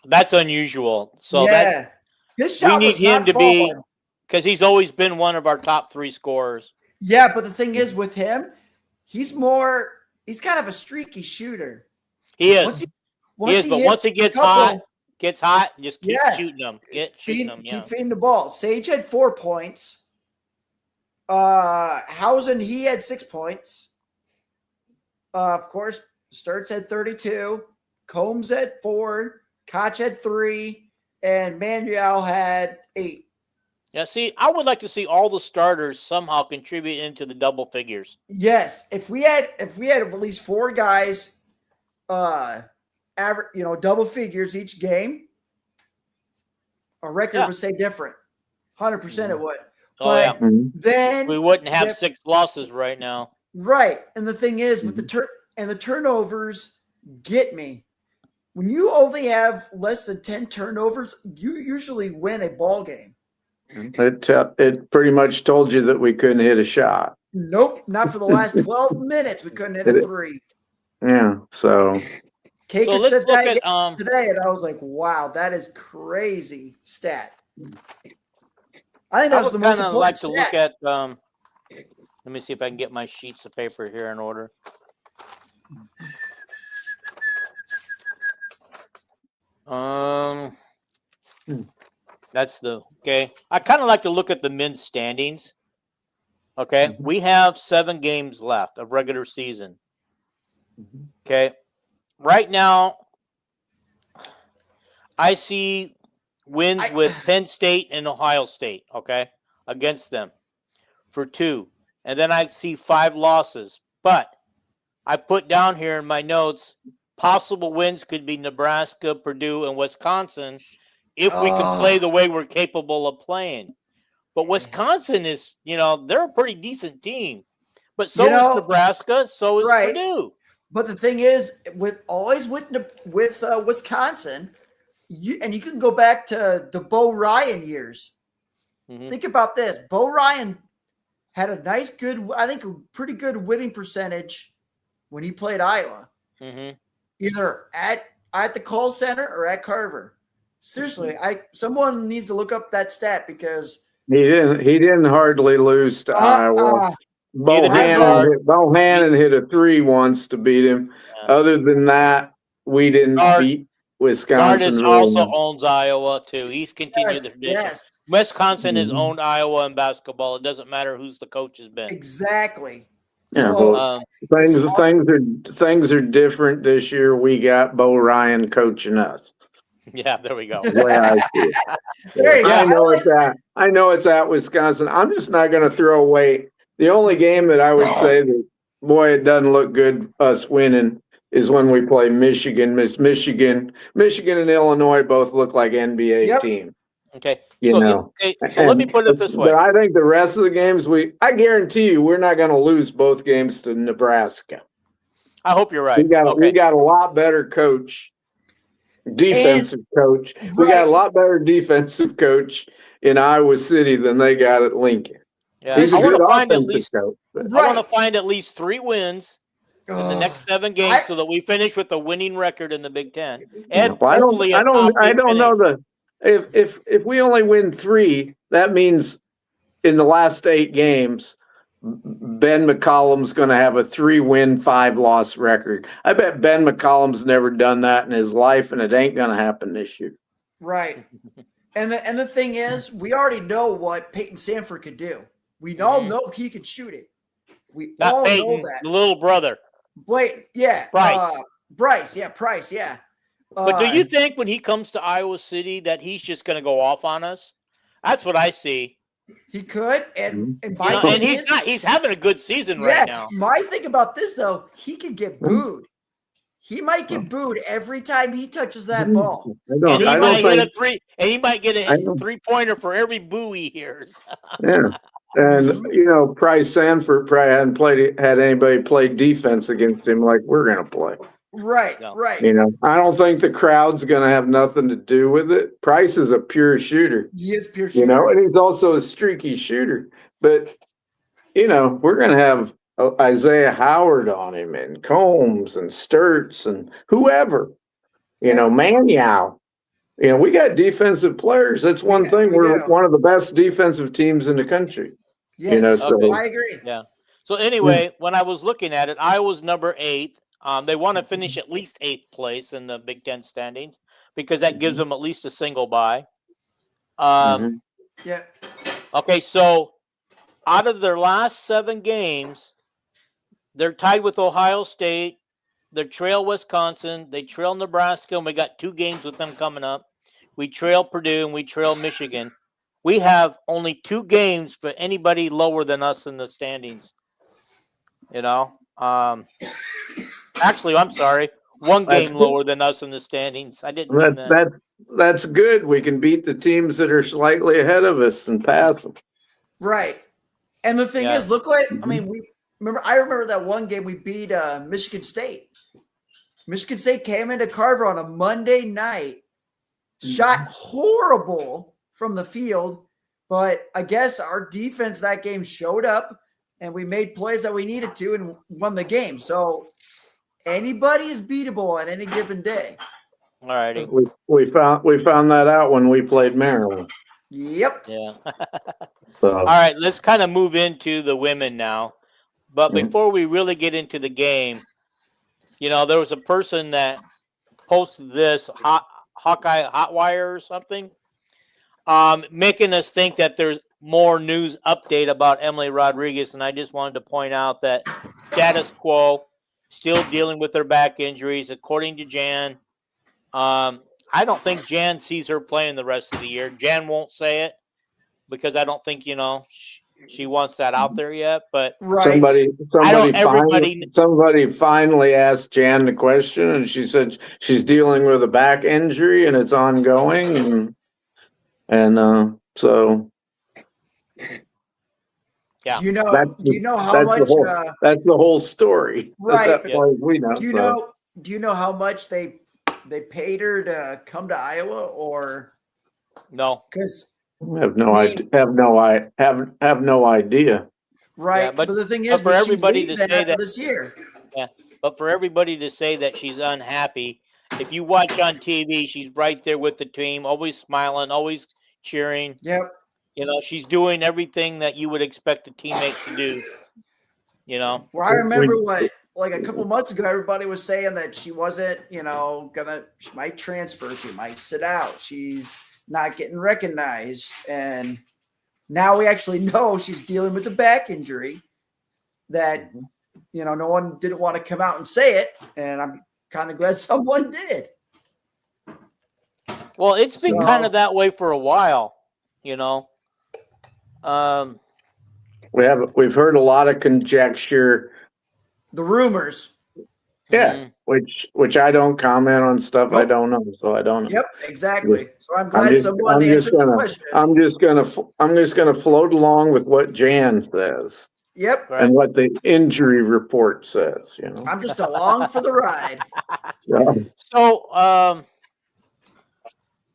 That's unusual. So his shot we need was him not to falling. be, because he's always been one of our top 3 scorers. Yeah, but the thing is with him, he's kind of a streaky shooter. He is. But once he gets hot, just keep shooting them. Keep feeding the ball. Sage had 4 points. Hausen, he had 6 points. Of course, Sturts had 32. Combs had 4. Koch had 3. And Manuel had 8. Yeah, see, I would like to see all the starters somehow contribute into the double figures. Yes, if we had at least 4 guys, double figures each game, our record would say different. 100% it would. But then we wouldn't have 6 losses right now. Right, and the thing is, with the turnovers, get me. When you only have less than 10 turnovers, you usually win a ball game. It pretty much told you that we couldn't hit a shot. Nope, not for the last 12 minutes. We couldn't hit a 3. Yeah, so. Kagan said that today, and I was like, wow, that is crazy stat. I think that was the most important stat. Look at, let me see if I can get my sheets of paper here in order. That's okay. I kind of like to look at the men's standings. Okay, we have 7 games left of regular season. Okay, right now, I see wins with Penn State and Ohio State. Okay, against them for 2, and then I see 5 losses. But I put down here in my notes possible wins could be Nebraska, Purdue, and Wisconsin. If we can play the way we're capable of playing. But Wisconsin is, they're a pretty decent team. But so is Nebraska, so is Purdue. But the thing is, with Wisconsin, you can go back to the Bo Ryan years. Think about this. Bo Ryan had a pretty good winning percentage when he played Iowa. Either at the call center or at Carver. Seriously, someone needs to look up that stat because he didn't hardly lose to Iowa. Bohannon hit a 3 once to beat him. Yeah. Other than that, we didn't beat Wisconsin. Also owns Iowa too. He's continued the tradition. Yes. Wisconsin has owned Iowa in basketball. It doesn't matter who's the coach has been. Exactly. Yeah, so, things are different this year. We got Bo Ryan coaching us. Yeah, there we go. The way I see it. I know it's at Wisconsin. I'm just not going to throw away. The only game that I would say that, boy, it doesn't look good us winning is when we play Michigan. Michigan and Illinois both look like NBA teams. Okay. You know. So let me put it this way. But I think the rest of the games, I guarantee you, we're not going to lose both games to Nebraska. I hope you're right. We got a lot better coach, defensive coach. Right. We got a lot better defensive coach in Iowa City than they got at Lincoln. Yeah. He's a good offensive coach. I want to find at least 3 wins in the next 7 games so that we finish with a winning record in the Big Ten. And I don't know the if we only win 3, that means in the last 8 games, Ben McCollum's going to have a 3-win, 5-loss record. I bet Ben McCollum's never done that in his life, and it ain't going to happen this year. Right. And the thing is, we already know what Peyton Sanford could do. We all know he could shoot it. We all know that. The little brother. Wait, yeah. Bryce, yeah. But do you think when he comes to Iowa City that he's just going to go off on us? That's what I see. He could, and he's having a good season right now. My thing about this though, he could get booed. He might get booed every time he touches that ball. And he might get a 3-pointer for every boo he hears. Yeah. And Price Sanford probably hadn't had anybody play defense against him like we're going to play. Right. I don't think the crowd's going to have nothing to do with it. Price is a pure shooter. He is pure shooter. And he's also a streaky shooter. But, we're going to have Isaiah Howard on him and Combs and Sturts and whoever, Manyow. We got defensive players. That's one thing. We're one of the best defensive teams in the country. Yes, I agree. Yeah. So anyway, when I was looking at it, Iowa's number 8. They want to finish at least 8th place in the Big Ten standings because that gives them at least a single bye. Yeah. Okay, so out of their last 7 games, they're tied with Ohio State. They trail Wisconsin. They trail Nebraska, and we got 2 games with them coming up. We trail Purdue, and we trail Michigan. We have only 2 games for anybody lower than us in the standings. Actually, I'm sorry. 1 game lower than us in the standings. I didn't mean that. That's good. We can beat the teams that are slightly ahead of us and pass them. Right. And the thing is, look what I remember that one game we beat Michigan State. Michigan State came into Carver on a Monday night, shot horrible from the field, but I guess our defense that game showed up and we made plays that we needed to and won the game. So anybody is beatable on any given day. All righty. We found that out when we played Maryland. Yep. Yeah. All right, let's kind of move into the women now. But before we really get into the game, there was a person that posted this Hawkeye Hotwire or something, making us think that there's more news update about Emily Rodriguez. And I just wanted to point out that status quo, still dealing with her back injuries, according to Jan. I don't think Jan sees her playing the rest of the year. Jan won't say it because I don't think, she wants that out there yet. But somebody finally asked Jan the question, and she said she's dealing with a back injury and it's ongoing, and so. Yeah. Do you know how much? That's the whole story. Right. We know. Do you know how much they paid her to come to Iowa, or no? Because I have no idea. Have no idea. Right. Yeah, but the thing is, for everybody to say that this year. Yeah. But for everybody to say that she's unhappy, if you watch on TV, she's right there with the team, always smiling, always cheering. Yep. She's doing everything that you would expect a teammate to do. Well, I remember like a couple months ago, everybody was saying that she wasn't, she might transfer, she might sit out, she's not getting recognized. And now we actually know she's dealing with a back injury that, no one didn't want to come out and say it. And I'm kind of glad someone did. Well, it's been kind of that way for a while, We've heard a lot of conjecture. The rumors. Yeah, which I don't comment on stuff I don't know, so I don't know. Yep, exactly. So I'm glad I'm just, someone I'm just answered the gonna, question. I'm just gonna float along with what Jan says Yep, Right. and what the injury report says. I'm just along for the ride. So,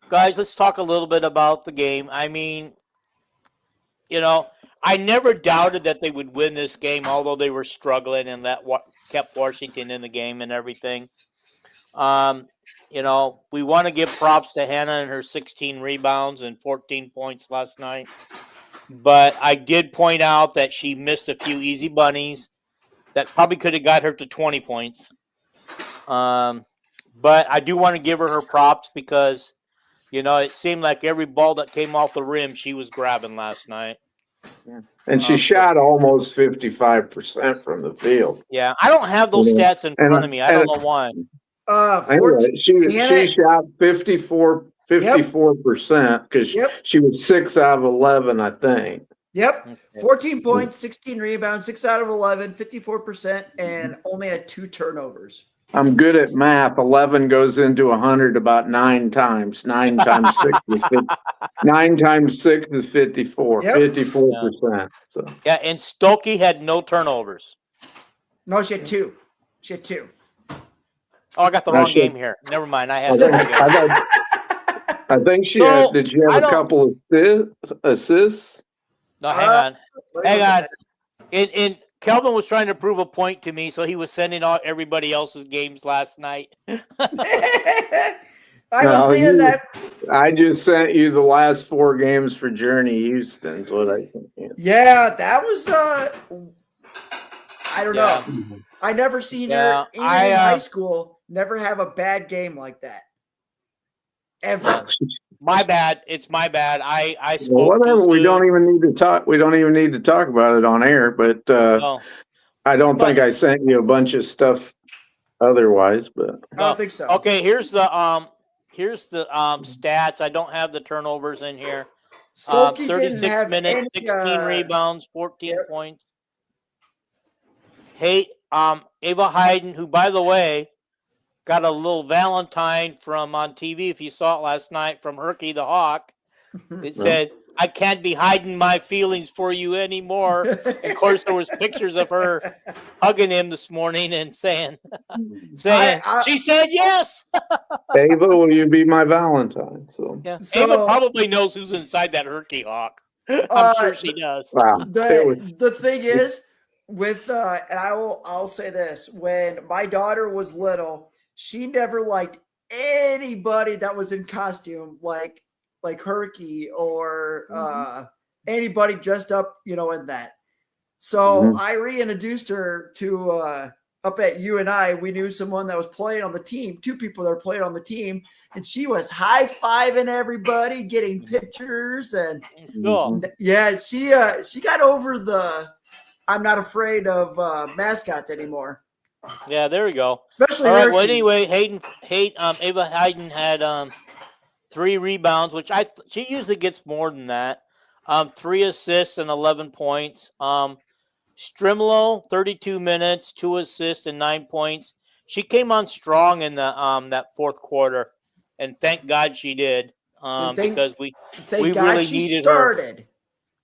guys, let's talk a little bit about the game. I mean, I never doubted that they would win this game, although they were struggling, and that kept Washington in the game and everything. We want to give props to Hannah and her 16 rebounds and 14 points last night. But I did point out that she missed a few easy bunnies that probably could have got her to 20 points. But I do want to give her props because, it seemed like every ball that came off the rim, she was grabbing last night. And she shot almost 55% from the field. Yeah, I don't have those stats in front of me. I don't know why. Anyway, she shot 54% because she was 6 out of 11, I think. Yep. 14 points, 16 rebounds, 6 out of 11, 54%, and only had 2 turnovers. I'm good at math. 11 goes into 100 about 9 times. 9 times 6 is 50. 9 times 6 is 54. 54%. So. Yeah, and Stokey had no turnovers. No, she had 2. She had 2. Oh, I got the wrong game here. Never mind. I had that. I think she had. Did she have a couple of assists? No, hang on. And Kelvin was trying to prove a point to me, so he was sending out everybody else's games last night. I was saying that. I just sent you the last 4 games for Journey Houston. Is what I think. Yeah, that was. I don't know. I never seen her in high school. Never have a bad game like that. Ever. My bad. It's my bad. I spoke. Well, whatever. We don't even need to talk. We don't even need to talk about it on air. But I don't think I sent you a bunch of stuff otherwise. But I don't think so. Okay, here's the stats. I don't have the turnovers in here. 36 minutes, 16 rebounds, 14 points. Hey, Ava Hayden, who, by the way, got a little Valentine from on TV, if you saw it last night, from Hawkeyes the Hawk. It said, "I can't be hiding my feelings for you anymore." And of course, there was pictures of her hugging him this morning and saying she said yes. Ava, will you be my Valentine? So, Ava probably knows who's inside that Hawkeyes Hawk. I'm sure she does. Wow. The thing is, with and I'll say this: when my daughter was little, she never liked anybody that was in costume like Hawkeyes or anybody dressed up, in that. So I reintroduced her to up at UNI. We knew someone that was playing on the team, 2 people that were playing on the team, and she was high-fiving everybody, getting pictures, and she got over the I'm not afraid of mascots anymore. Yeah, there we go. Especially all right. Well, anyway, Ava Hayden had 3 rebounds, which she usually gets more than that. 3 assists and 11 points. Strimlo, 32 minutes, 2 assists and 9 points. She came on strong in the that 4th quarter, and thank God she did. Because we really needed her.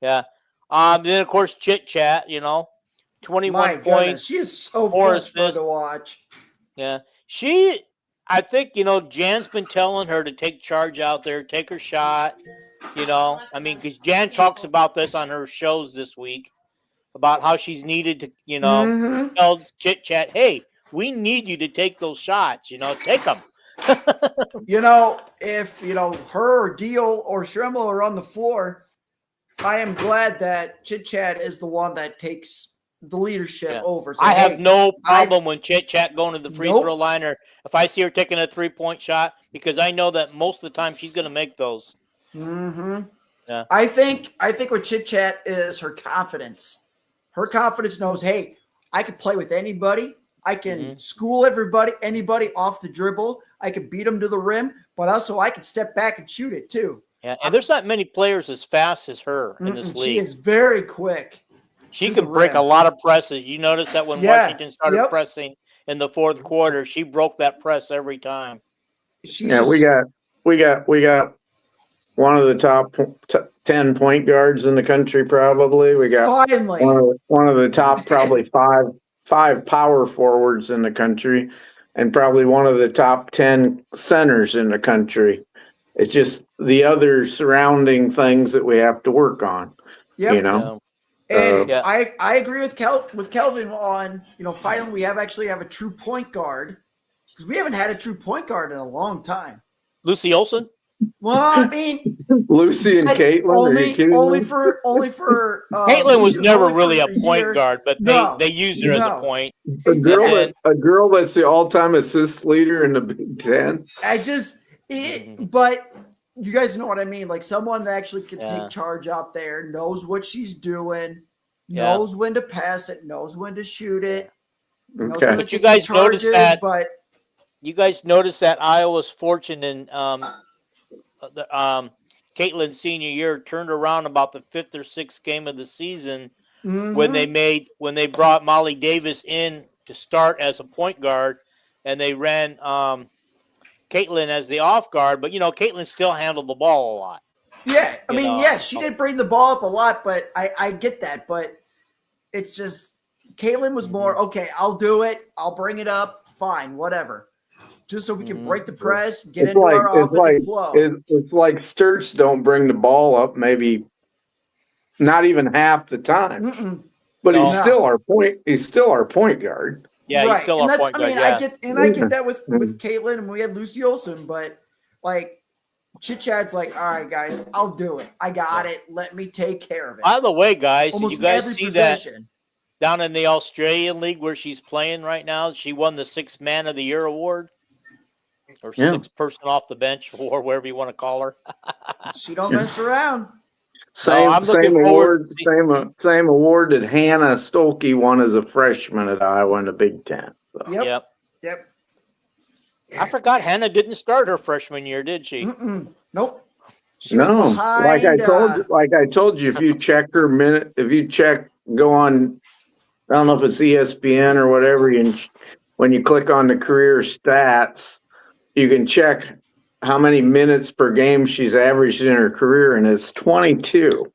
Yeah. Then of course Chit Chat, 21 points. She is so fun to watch. Yeah. I think, Jan's been telling her to take charge out there, take her shot, because Jan talks about this on her shows this week about how she's needed to, tell Chit Chat, hey, we need you to take those shots, take them. If, her or Deal or Shremel are on the floor, I am glad that Chit Chat is the one that takes the leadership over. So, I have no problem when Chit Chat going to the free throw line, or if I see her taking a 3-point shot, because I know that most of the time she's going to make those. Yeah. I think what Chit Chat is her confidence. Her confidence knows, hey, I can play with anybody. I can school anybody off the dribble. I can beat them to the rim, but also I can step back and shoot it too. Yeah, and there's not many players as fast as her in this league. She is very quick. She can break a lot of presses. You notice that when Washington started pressing in the fourth quarter. She broke that press every time. We got one of the top 10 point guards in the country, probably. We got finally one of the top probably five power forwards in the country, and probably one of the top 10 centers in the country. It's just the other surrounding things that we have to work on. Yep. You know. And I agree with Kelvin on, finally we actually have a true point guard, because we haven't had a true point guard in a long time. Lucy Olson? Well, I mean, Lucy and Caitlin. Only for Caitlin was never really a point guard, but they used her as a point. A girl that's the all-time assist leader in the Big Ten. But you guys know what I mean. Like someone that actually can take charge out there, knows what she's doing, knows when to pass it, knows when to shoot it. Okay. But you guys noticed that Iowa's fortune in Caitlin's senior year turned around about the 5th or 6th game of the season when they brought Molly Davis in to start as a point guard, and they ran Caitlin as the off guard. But Caitlin still handled the ball a lot. Yeah, I mean, she did bring the ball up a lot, but I get that. But it's just Caitlin was more okay. I'll do it. I'll bring it up. Fine, whatever. Just so we can break the press, get into our offensive flow. It's like Sturts don't bring the ball up, maybe not even half the time. But he's still our point. He's still our point guard. Yeah, he's still our point guard. I get that with Caitlin, and we had Lucy Olson, but like Chit Chat's like, all right, guys, I'll do it. I got it. Let me take care of it. By the way, guys, almost you guys see possession. That down in the Australian League where she's playing right now? She won the 6th Man of the Year award. Or 6th person off the bench, or whatever you want to call her. She don't mess around. Same award that Hannah Stolke won as a freshman at Iowa in the Big Ten. So. Yep. I forgot Hannah didn't start her freshman year, did she? Nope. No, like I told you, if you check her minute, go on, I don't know if it's ESPN or whatever, when you click on the career stats, you can check how many minutes per game she's averaged in her career, and it's 22.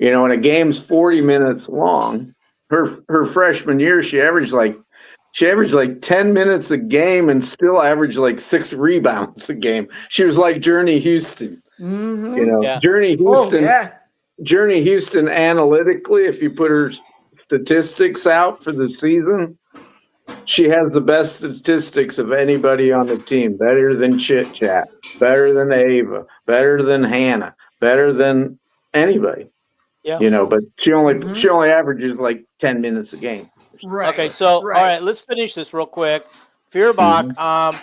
And a game's 40 minutes long. Her freshman year, she averaged like 10 minutes a game and still averaged like 6 rebounds a game. She was like Journey Houston. Journey Houston. Journey Houston analytically, if you put her statistics out for the season, she has the best statistics of anybody on the team. Better than Chit Chat, better than Ava, better than Hannah, better than anybody. Yeah. But she only averages like 10 minutes a game. Right. Okay, so all right, let's finish this real quick. Feuerbach,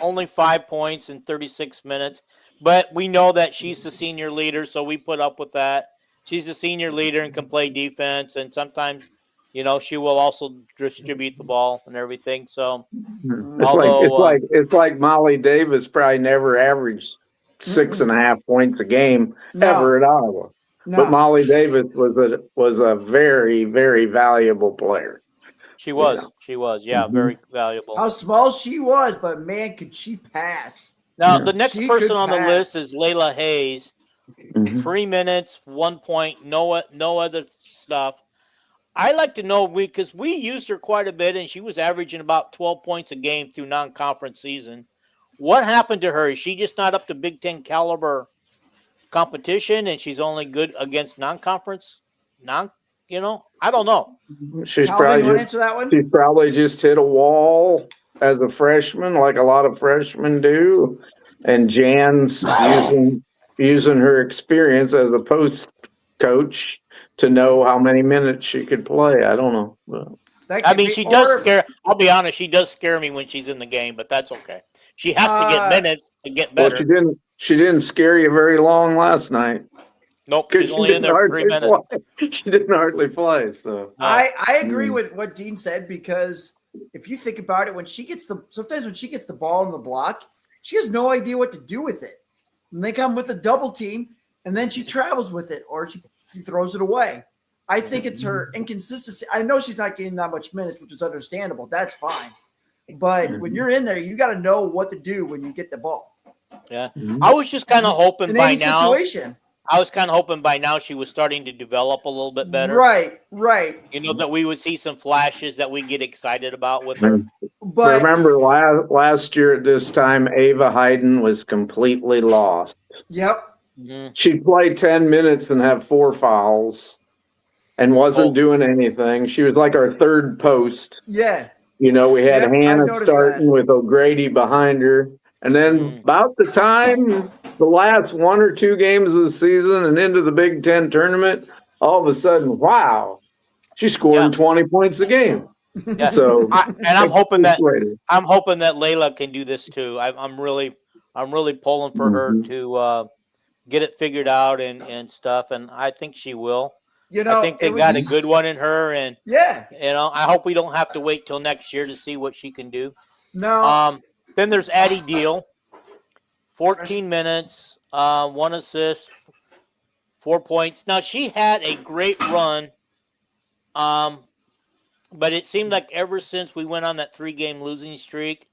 only 5 points in 36 minutes, but we know that she's the senior leader, so we put up with that. She's the senior leader and can play defense, and sometimes she will also distribute the ball and everything. So, it's like Molly Davis probably never averaged 6.5 points a game ever at Iowa. No. But Molly Davis was a very, very valuable player. She was, very valuable. How small she was, but man, could she pass? Now the next person on the list is Layla Hayes. 3 minutes, 1 point, no other stuff. I like to know, because we used her quite a bit, and she was averaging about 12 points a game through non-conference season. What happened to her? Is she just not up to Big Ten caliber competition, and she's only good against non-conference? I don't know. She's probably just hit a wall as a freshman, like a lot of freshmen do, and Jan's using her experience as a post coach to know how many minutes she could play. I don't know. She does scare. I'll be honest, she does scare me when she's in the game, but that's okay. She has to get minutes to get better. Well, she didn't scare you very long last night. Nope, she's only in there for 3 minutes. She didn't hardly play. So I agree with what Dean said, because if you think about it, sometimes when she gets the ball in the block, she has no idea what to do with it. And they come with a double team, and then she travels with it, or she throws it away. I think it's her inconsistency. I know she's not getting that much minutes, which is understandable. That's fine. But when you're in there, you got to know what to do when you get the ball. Yeah. I was just kind of hoping In by any now. situation. I was kind of hoping by now she was starting to develop a little bit better. Right. You know, that we would see some flashes that we get excited about with her. But remember last year at this time, Ava Hayden was completely lost. yep. Mhm. She'd play 10 minutes and have 4 fouls and wasn't doing anything. She was like our third post. Yeah. You know, we had Yep, I Hannah noticed starting that. with O'Grady behind her. And then about the time the last 1 or 2 games of the season and into the Big Ten tournament, all of a sudden, wow, she's scoring 20 points a game. Yeah. So I'm hoping that Layla can do this too. I'm really pulling for her to get it figured out and stuff, and I think she will. You know, I think they got a good one in her, and yeah. you know, I hope we don't have to wait till next year to see what she can do. No. Then there's Addie Deal, 14 minutes, 1 assist, 4 points. Now she had a great run, but it seemed like ever since we went on that 3-game losing streak,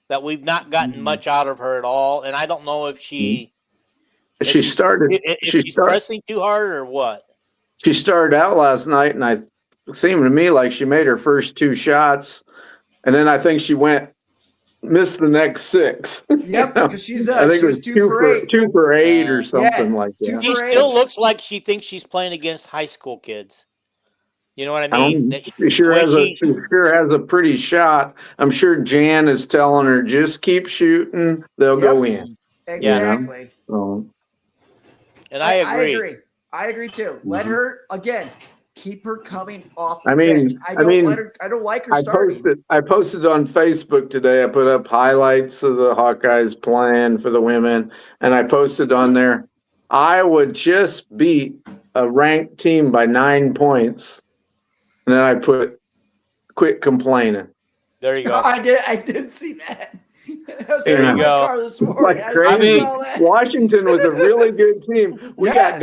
that we've not gotten much out of her at all. And I don't know if she's pressing too hard or what. She started out last night, and it seemed to me like she made her first 2 shots, and then I think she missed the next 6. Yep, because she was 2 for 8 or something like that. She still looks like she thinks she's playing against high school kids. You know what I mean? She sure has a pretty shot. I'm sure Jan is telling her, just keep shooting, they'll go in. Exactly. You know? And I agree. I agree too. Let her again. Keep her coming off. I don't like her starting. I posted on Facebook today. I put up highlights of the Hawkeyes playing for the women, and I posted on there, Iowa just beat a ranked team by 9 points, and then I put, quit complaining. There you go. I did see that. There you go. Car this morning. Washington was a really good team. We got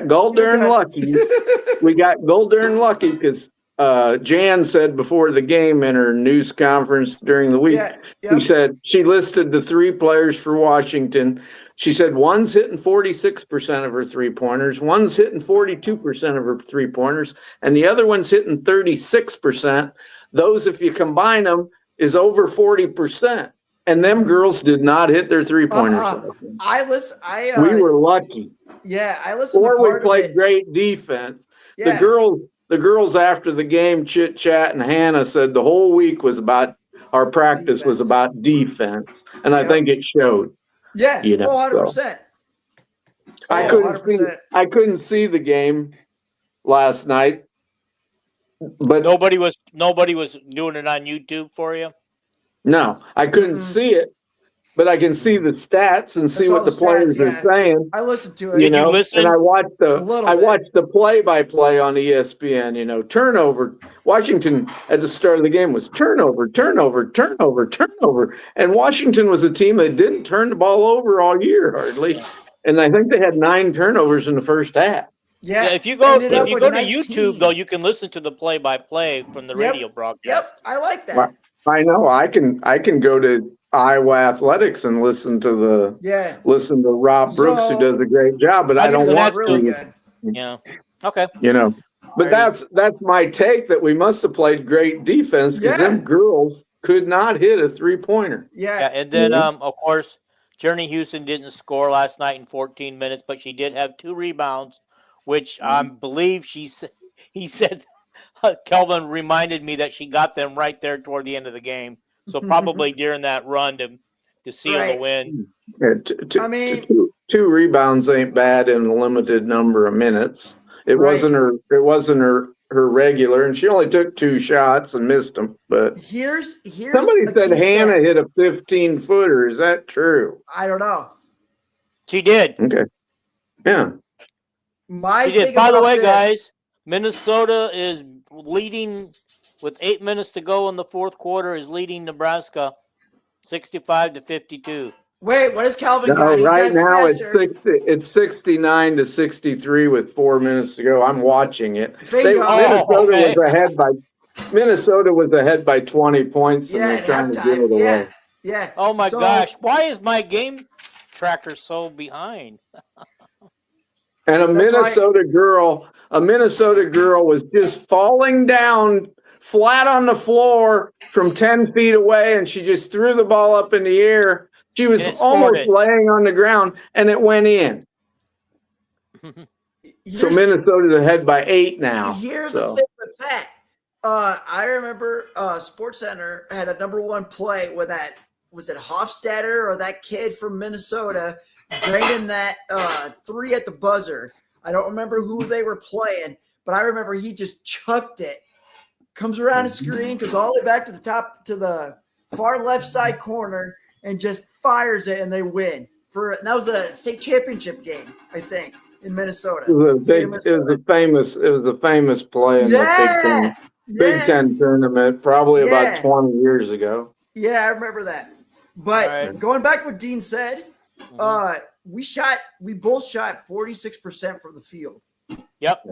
gold darn lucky. We got gold darn lucky because Jan said before the game in her news conference during the week, she said she listed the 3 players for Washington. She said one's hitting 46% of her 3-pointers, one's hitting 42% of her 3-pointers, and the other one's hitting 36%. Those, if you combine them, is over 40%. And them girls did not hit their 3-pointers. We were lucky. Yeah, I listened. Or we played great defense. Yeah. The girls after the game chit chat, and Hannah said the whole week was about our practice defense. Was about defense, and I think it showed. Yeah, 100%. So. I couldn't see the game last night, but nobody was doing it on YouTube for you. No, I couldn't see it, but I can see the stats and see what the players are saying. I listened to it. You know, and I watched the play-by-play on ESPN. You know, turnover. Washington at the start of the game was turnover, and Washington was a team that didn't turn the ball over all year hardly, and I think they had 9 turnovers in the first half. Yeah, if you go to YouTube though, you can listen to the play-by-play from the radio broadcast. Yep, I like that. I know. I can go to Iowa Athletics and listen to Rob Brooks, who does a great job, but I don't want really to. Good. Yeah. Okay. You know, but that's my take, that we must have played great defense because them girls could not hit a 3-pointer. Yeah. And then of course, Journey Houston didn't score last night in 14 minutes, but she did have 2 rebounds, which I believe he said. Kelvin reminded me that she got them right there toward the end of the game. So probably during that run to seal the win. Yeah, 2 rebounds ain't bad in a limited number of minutes. It wasn't her regular, and she only took 2 shots and missed them. But here's somebody said Hannah hit a 15-footer. Is that true? I don't know. She did. Okay. Yeah. She did. By the way, guys, Minnesota is leading with 8 minutes to go in the 4th quarter, is leading Nebraska 65-52. Wait, what is Calvin? Right now it's 69-63 with 4 minutes to go. I'm watching it. Minnesota was ahead by Minnesota was ahead by 20 points, and Yeah, they're at trying to give halftime. it away. Yeah. Oh my So- gosh! Why is my game tracker so behind? And a That's why- Minnesota girl was just falling down flat on the floor from 10 feet away, and she just threw the ball up in the air. She was And it scored almost it. laying on the ground, and it went in. So Minnesota's ahead by 8 now. Here's So. the thing with that. I remember SportsCenter had a number one play with that. Was it Hofstadter or that kid from Minnesota draining that 3 at the buzzer? I don't remember who they were playing, but I remember he just chucked it. Comes around the screen, goes all the way back to the top, to the far left side corner, and just fires it, and they win. That was a state championship game, I think, in Minnesota. It was a famous play in the Big Ten tournament, probably about 20 years ago. Yeah, I remember that. But going back to what Dean said, we both shot 46% from the field. Yep.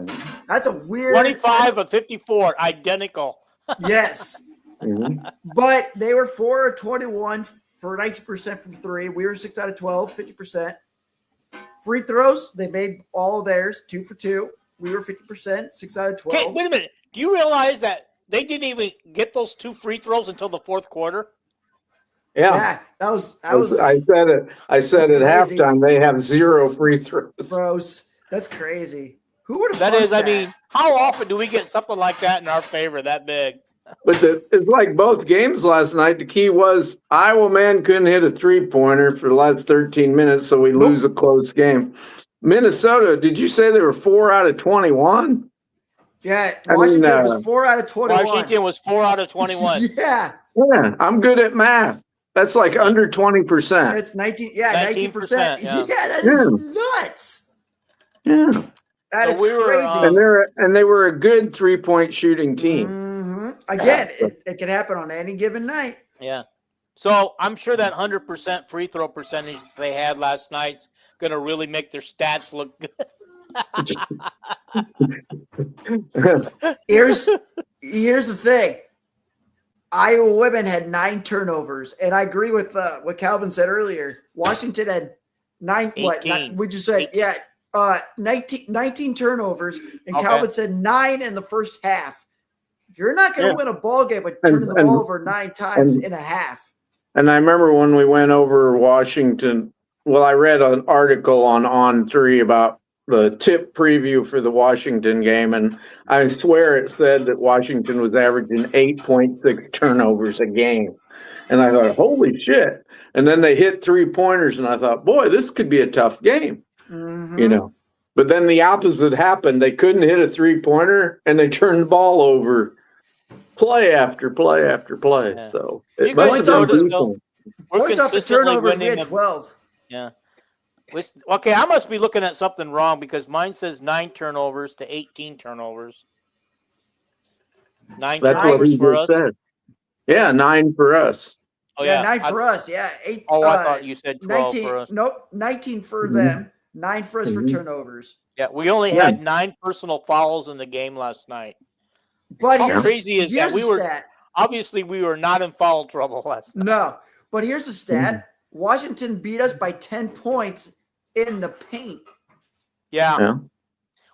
That's a weird 25 of 54, identical. Yes. But they were 4 of 21 for 19% from 3. We were 6 out of 12, 50%. Free throws, they made all of theirs, 2 for 2. We were 50%, 6 out of 12. Okay, wait a minute. Do you realize that they didn't even get those 2 free throws until the fourth quarter? Yeah, that was. I said it. I said at halftime they have 0 free throws. Gross. That's crazy. Who would have? That is, I mean, how often do we get something like that in our favor that big? But it's like both games last night. The key was Iowa man couldn't hit a 3-pointer for the last 13 minutes, so we lose a close game. Minnesota, did you say they were 4 out of 21? Yeah, Washington was 4 out of 21. Washington was 4 out of 21. Yeah, I'm good at math. That's like under 20%. It's 19. Yeah, 19%. Yeah, that is nuts. Yeah, that is crazy. And they were a good 3-point shooting team. Mm-hmm. Again, it can happen on any given night. Yeah. So I'm sure that 100% free throw percentage they had last night's going to really make their stats look good. Here's the thing. Iowa women had 9 turnovers, and I agree with what Calvin said earlier. Washington had 9. 18. What? Would you say? 18. Yeah, 19 turnovers, and Calvin said 9 in the first half. You're not going to win a ball game by turning the ball over 9 times in a half. And I remember when we went over Washington. Well, I read an article on On3 about the tip preview for the Washington game, and I swear it said that Washington was averaging 8.6 turnovers a game. And I thought, holy shit. And then they hit 3-pointers, and I thought, boy, this could be a tough game, you know. But then the opposite happened. They couldn't hit a 3-pointer, and they turned the ball over play after play after play. Yeah. So it must have been decent. Points off the turnovers, we had 12. Yeah. Okay, I must be looking at something wrong because mine says 9 turnovers to 18 turnovers. 9 turnovers for us. Said. Yeah, 9 for us. Oh yeah, 9 for us. Yeah, 8. Oh, I thought you said 12 19, for us. Nope, 19 for them. 9 for us for turnovers. Yeah, we only had 9 personal fouls in the game last night. But how crazy is that? We were not in foul trouble last night. No, but here's the stat: Washington beat us by 10 points in the paint. Yeah.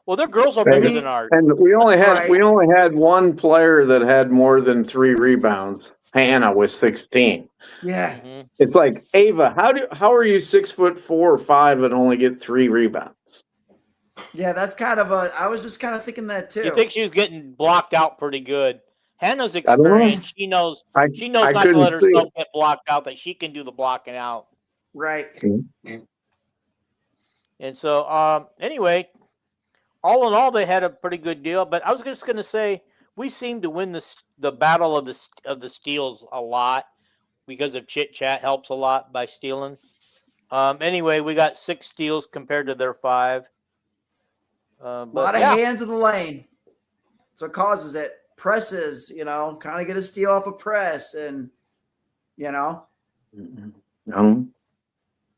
Well, their girls are bigger than ours. And we only had one player that had more than 3 rebounds. Hannah was 16. Yeah. It's like, Ava, how are you 6'4" or 5 and only get 3 rebounds? Yeah, that's kind of I was just kind of thinking that too. You think she was getting blocked out pretty good? Hannah's experienced. She knows not to let herself get blocked out, that she can do the blocking out. Right. And so, anyway, all in all, they had a pretty good deal. But I was just going to say, we seem to win the battle of the steals a lot because of Chit Chat helps a lot by stealing. Anyway, we got 6 steals compared to their 5. A lot of hands in the lane. So it causes it. Presses, kind of get a steal off a press, and No.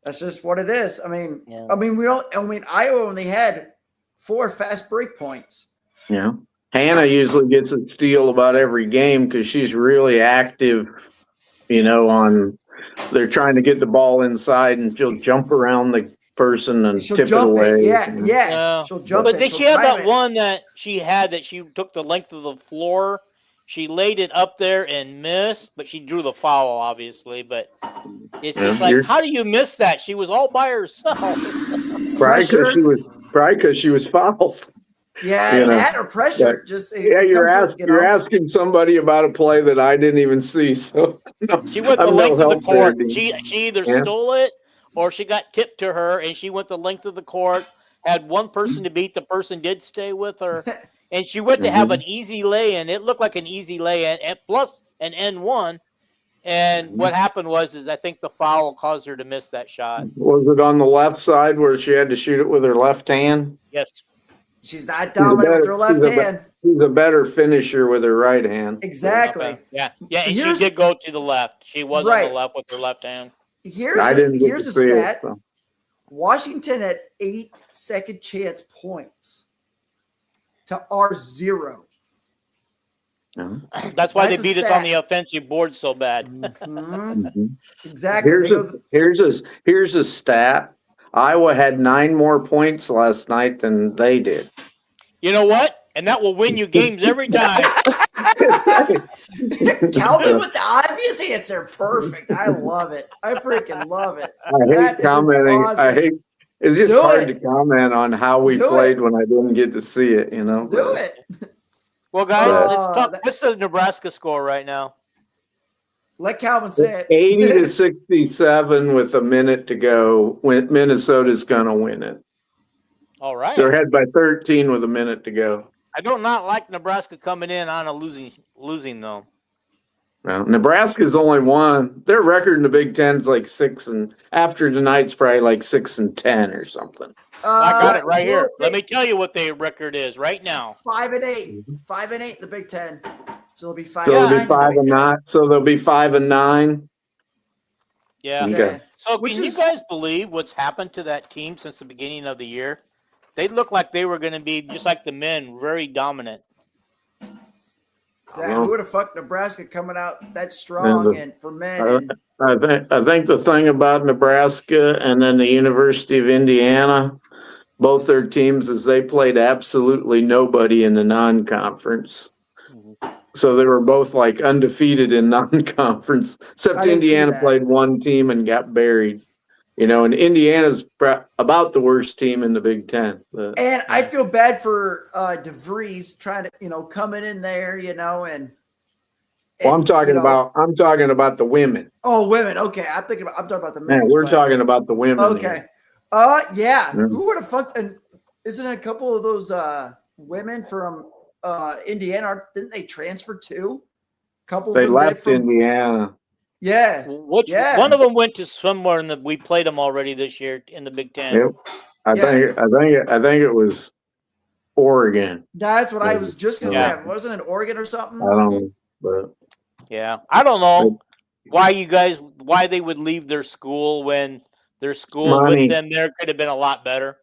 That's just what it is. Iowa only had 4 fast break points. Yeah. Hannah usually gets a steal about every game because she's really active, they're trying to get the ball inside and she'll jump around the person and She'll tip it jump away. it. Yeah. She'll jump but it. then She'll she had time that it. one that she took the length of the floor. She laid it up there and missed, but she drew the foul, obviously. But it's just like, how do you miss that? She was all by herself. Probably because she was fouled. Yeah, that or pressure. You're asking somebody about a play that I didn't even see. So she went the length of the court. She either stole it or she got tipped to her, and she went the length of the court. Had one person to beat. The person did stay with her, and she went to have an easy lay-in. It looked like an easy lay-in, and plus an N1. And what happened is I think the foul caused her to miss that shot. Was it on the left side where she had to shoot it with her left hand? Yes. She's not dominant with her left hand. She's a better finisher with her right hand. Exactly. Okay. Yeah. And she did go to the left. She was on the left with her left hand. Here's a stat. Washington had 8 second chance points to our 0. That's why they beat us on the offensive board so bad. Exactly. Here's a stat. Iowa had 9 more points last night than they did. You know what? And that will win you games every time. Calvin with the obvious answer. Perfect. I love it. I freaking love it. I hate commenting. Awesome. It's just hard to comment on how we played when I didn't get to see it, Do it. Well, guys, let's talk. What's the Nebraska score right now? Let Calvin say it. 80-67 with a minute to go. Minnesota's going to win it. All right. They're ahead by 13 with a minute to go. I do not like Nebraska coming in on a losing though. Well, Nebraska's only won. Their record in the Big Ten is like 6, and after tonight's probably like 6-10 or something. I got it right here. Let me tell you what their record is right now. 5-8. 5-8 in the Big Ten. So it'll be 5. So they'll be 5-9. So they'll be 5-9. Yeah. Okay. So can you guys believe what's happened to that team since the beginning of the year? They looked like they were going to be just like the men, very dominant. Yeah, who would have fucked Nebraska coming out that strong and for men? I think the thing about Nebraska and then the University of Indiana, both their teams, is they played absolutely nobody in the non-conference. So they were both like undefeated in non-conference, except Indiana played one team and got buried. And Indiana's about the worst team in the Big Ten. And I feel bad for DeVries trying to, coming in there, and. Well, I'm talking about the women. Oh, women. Okay, I'm talking about the men. Yeah, we're talking about the women. Okay. Yeah. Who would have fucked? And isn't it a couple of those women from Indiana? Didn't they transfer too? They left Indiana. Yeah. One of them went to somewhere we played them already this year in the Big Ten. Yep. I think it was Oregon. That's what I was just gonna say. Wasn't it Oregon or something? I don't know, but I don't know why they would leave their school when their school with them there could have been a lot better.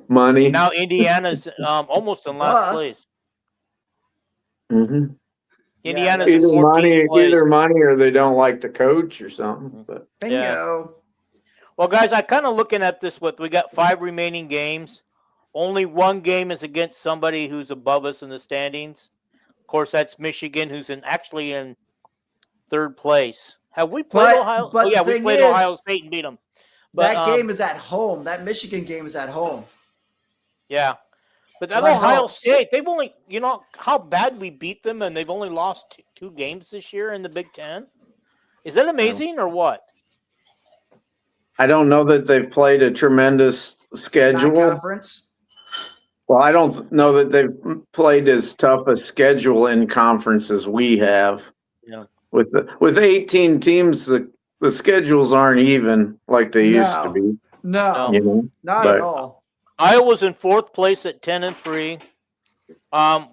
Money. Now Indiana's almost in last place. Mm-hmm. Indiana's either money or they don't like the coach or something. But bingo. Yeah. Well, guys, I kind of looking at this. We got 5 remaining games. Only 1 game is against somebody who's above us in the standings. Of course, that's Michigan, who's actually in 3rd place. Have we played Ohio? We played Ohio State and beat them. But that game is at home. That Michigan game is at home. Yeah. But that Ohio State, they've only, how bad we beat them, and they've only lost 2 games this year in the Big Ten. Is that amazing or what? I don't know that they've played a tremendous schedule. Non-conference. Well, I don't know that they've played as tough a schedule in conference as we have. Yeah. With 18 teams, the schedules aren't even like they used to be. No, not at all. Iowa's in 4th place at 10-3.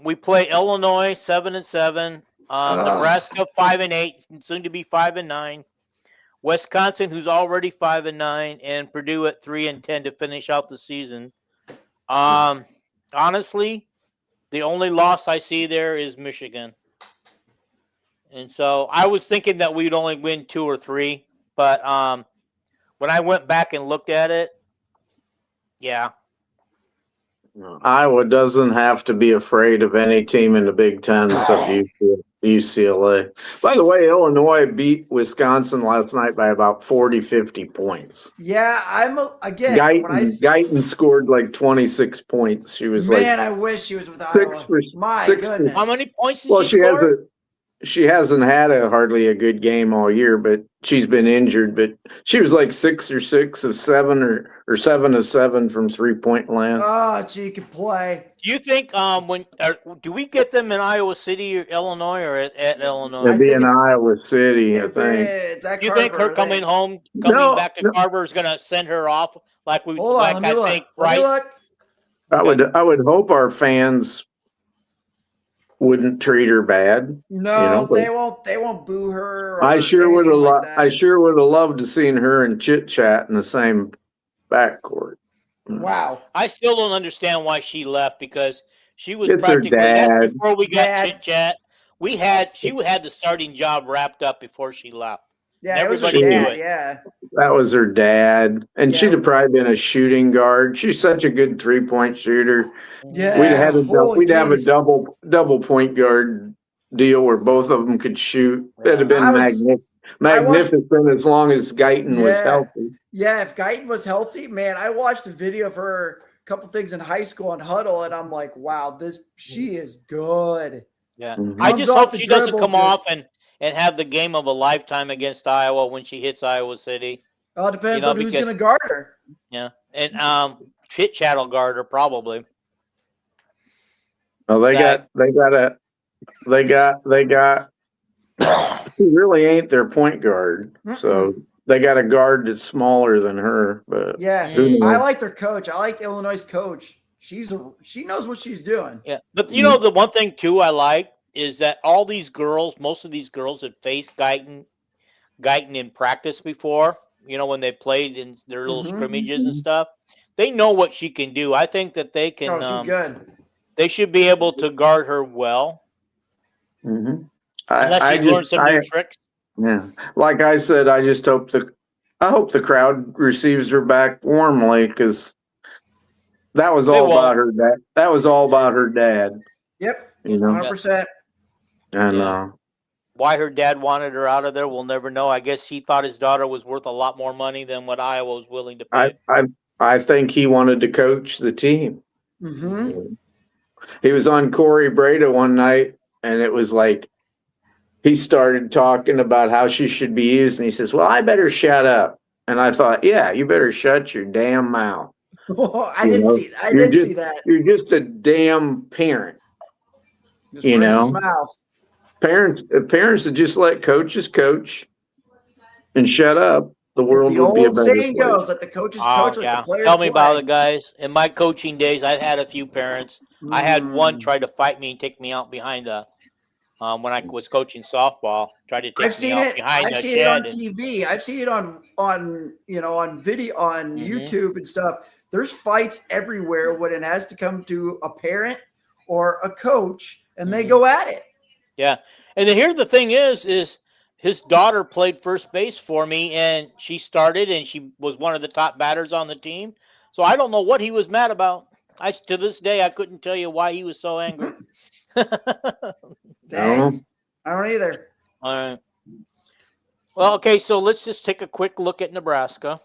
We play Illinois 7-7. Nebraska 5-8, soon to be 5-9. Wisconsin, who's already 5-9, and Purdue at 3-10 to finish out the season. Honestly, The only loss I see there is Michigan. And so I was thinking that we'd only win 2 or 3, but when I went back and looked at it, yeah. Iowa doesn't have to be afraid of any team in the Big Ten except UCLA. By the way, Illinois beat Wisconsin last night by about 40, 50 points. Yeah, Guyton scored like 26 points. She was I wish she was with Iowa. My goodness. How many points did she score? She hasn't had hardly a good game all year, but she's been injured. But she was like 6 or 6 of 7 or 7 of 7 from 3-point land. Oh, she can play. Do you think do we get them in Iowa City or Illinois or at Illinois? It'd be in Iowa City, I think. Do you think her coming back to Carver is going to send her off like we Hold on, I think Bryce? I would hope our fans wouldn't treat her bad. No, they won't boo her. I sure would have I sure would have loved to seen her and Chit Chat in the same backcourt. Wow. I still don't understand why she left, because she was It's practically her dad. before we got Chit Chat. She had the starting job wrapped up before she left. Yeah, everybody knew it. Yeah, that was her dad, and she'd have probably been a shooting guard. She's such a good 3-point shooter. Yeah, we'd have a double point guard deal where both of them could shoot. That'd have been magnificent as long as Guyton was healthy. Yeah, if Guyton was healthy, man, I watched a video of her, a couple things in high school on Huddle, and I'm like, wow, she is good. Yeah, I just hope she doesn't come off and have the game of a lifetime against Iowa when she hits Iowa City. Well, it depends on who's going to guard her. Yeah, and Chit Chat will guard her probably. Well, they got. She really ain't their point guard, so they got a guard that's smaller than her. But yeah, I like their coach. I like Illinois' coach. She knows what she's doing. Yeah, but the one thing too I like is that most of these girls have faced Guyton in practice before. When they played in their little scrimmages and stuff, they know what she can do. I think that they can. She's good. They should be able to guard her well. Mm-hmm. Unless she's learned some new tricks. Yeah, like I said, I hope the crowd receives her back warmly, because that was all about her dad. That was all about her dad. Yep, 100%. And why her dad wanted her out of there, we'll never know. I guess he thought his daughter was worth a lot more money than what Iowa was willing to pay. I think he wanted to coach the team. Mm-hmm. He was on Corey Breda one night, and it was like he started talking about how she should be used, and he says, "Well, I better shut up." And I thought, "Yeah, you better shut your damn mouth." I didn't see that. You're just a damn parent. Just his mouth. Parents that just let coaches coach and shut up, the world will be a better place. The old saying goes that the coaches coach, like the players Tell me play. about it, guys. In my coaching days, I had a few parents. I had one try to fight me and take me out behind the when I was coaching softball. Tried to take me out behind the shed. I've seen it on TV. I've seen it on video on YouTube and stuff. There's fights everywhere when it has to come to a parent or a coach, and they go at it. Yeah, and then here the thing is his daughter played first base for me, and she started, and she was one of the top batters on the team. So I don't know what he was mad about. To this day, I couldn't tell you why he was so angry. Dang. I don't either. All right. Well, okay, so let's just take a quick look at Nebraska.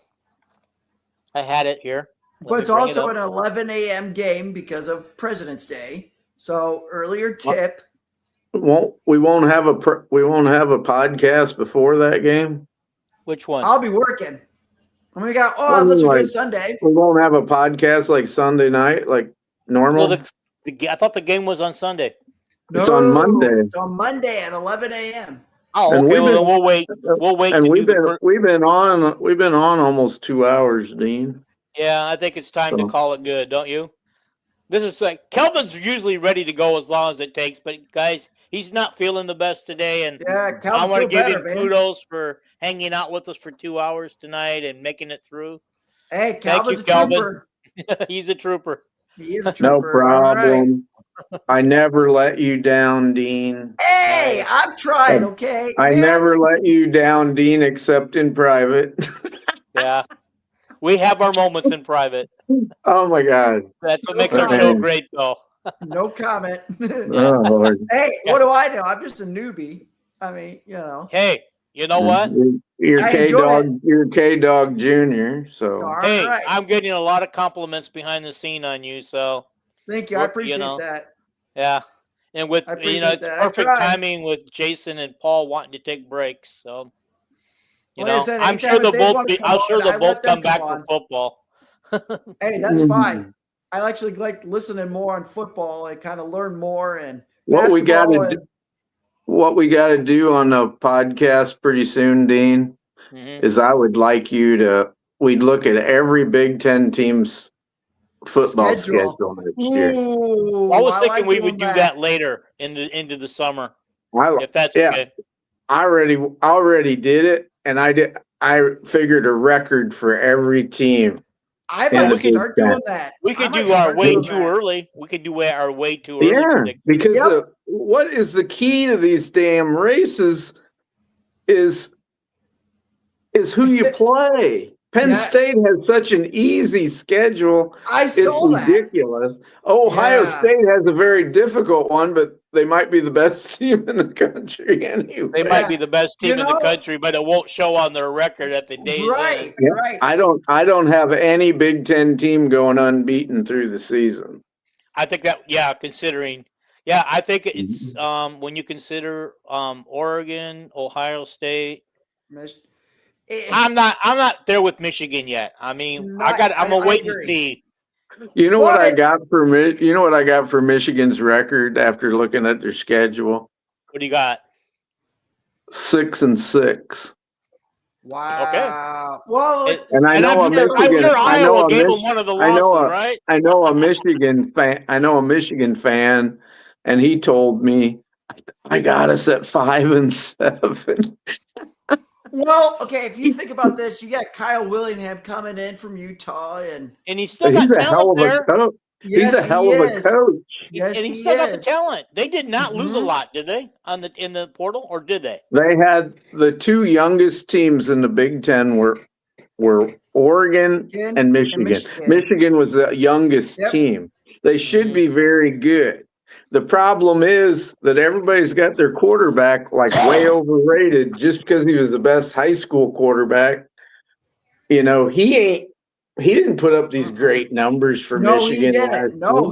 I had it here. But it's also an 11 a.m. game because of President's Day. So earlier tip. We won't have a podcast before that game. Which one? I'll be working. Unless we do Sunday. We won't have a podcast like Sunday night, like normal. Well, I thought the game was on Sunday. It's on Monday. It's on Monday at 11 a.m. Oh, okay. Well, then we'll wait. We'll wait. And we've been on almost 2 hours, Dean. Yeah, I think it's time to call it good, don't you? This is like Kelvin's usually ready to go as long as it takes, but guys, he's not feeling the best today, and I want to give him kudos for hanging out with us for 2 hours tonight and making it through. Hey, Calvin's a trooper. He's a trooper. He is a trooper. No problem. I never let you down, Dean. Hey, I've tried, okay? I Man, never let you down, Dean, except in private. Yeah. We have our moments in private. Oh my God. That's what No makes our show comment. great, though. No comment. Yeah. Oh Lord. Hey, what do I know? I'm just a newbie. I mean, you know. Hey, you know what? You're I K enjoy Dog. You're K Dog Junior. So All Hey, right. I'm getting a lot of compliments behind the scene on you. So, Thank you. I appreciate that. Yeah. And with, I appreciate it's that. I perfect tried. timing with Jason and Paul wanting to take breaks. So, Like I said, I'm sure anytime they'll they both want to be, come I'm sure on, they'll I both let them come back for on. football. Hey, that's fine. I actually like listening more on football and kind of learn more and what we got basketball. to do, what we got to do on the podcast pretty soon, Dean, is I would like you to. We'd look at every Big Ten team's football schedule next year. Ooh, I was thinking like we doing would do that later into the summer, if that's okay. I already did it, and I figured a record for every team. I might start doing that. We could do our way too early. We could do our way too early. Yeah, because what is the key to these damn races is who you play. Penn State has such an easy schedule. I saw it's ridiculous. Ohio State has a very difficult one, but they might be the best team in the country anyway. They might be the best team in the country, but it won't show on their record at the day's end. Right. I don't have any Big Ten team going unbeaten through the season. I think that, considering, I think it's when you consider Oregon, Ohio State. I'm not there with Michigan yet. I mean, I'm gonna wait and see. You know what I got for Michigan's record after looking at their schedule? What do you got? 6-6. Wow. Okay. Well, I'm sure Iowa gave them one of the losses, right? I know a Michigan fan, and he told me I got us at 5-7. Well, okay, if you think about this, you got Kyle Willingham coming in from Utah, and he's still got talent there. He's a hell of a coach. Yes, and he's still got the talent. They did not lose a lot, did they? In the portal, or did they? They had the two youngest teams in the Big Ten were Oregon and Michigan. Michigan was the youngest team. They should be very good. The problem is that everybody's got their quarterback like way overrated just because he was the best high school quarterback. You know, he didn't put up these great numbers for Michigan.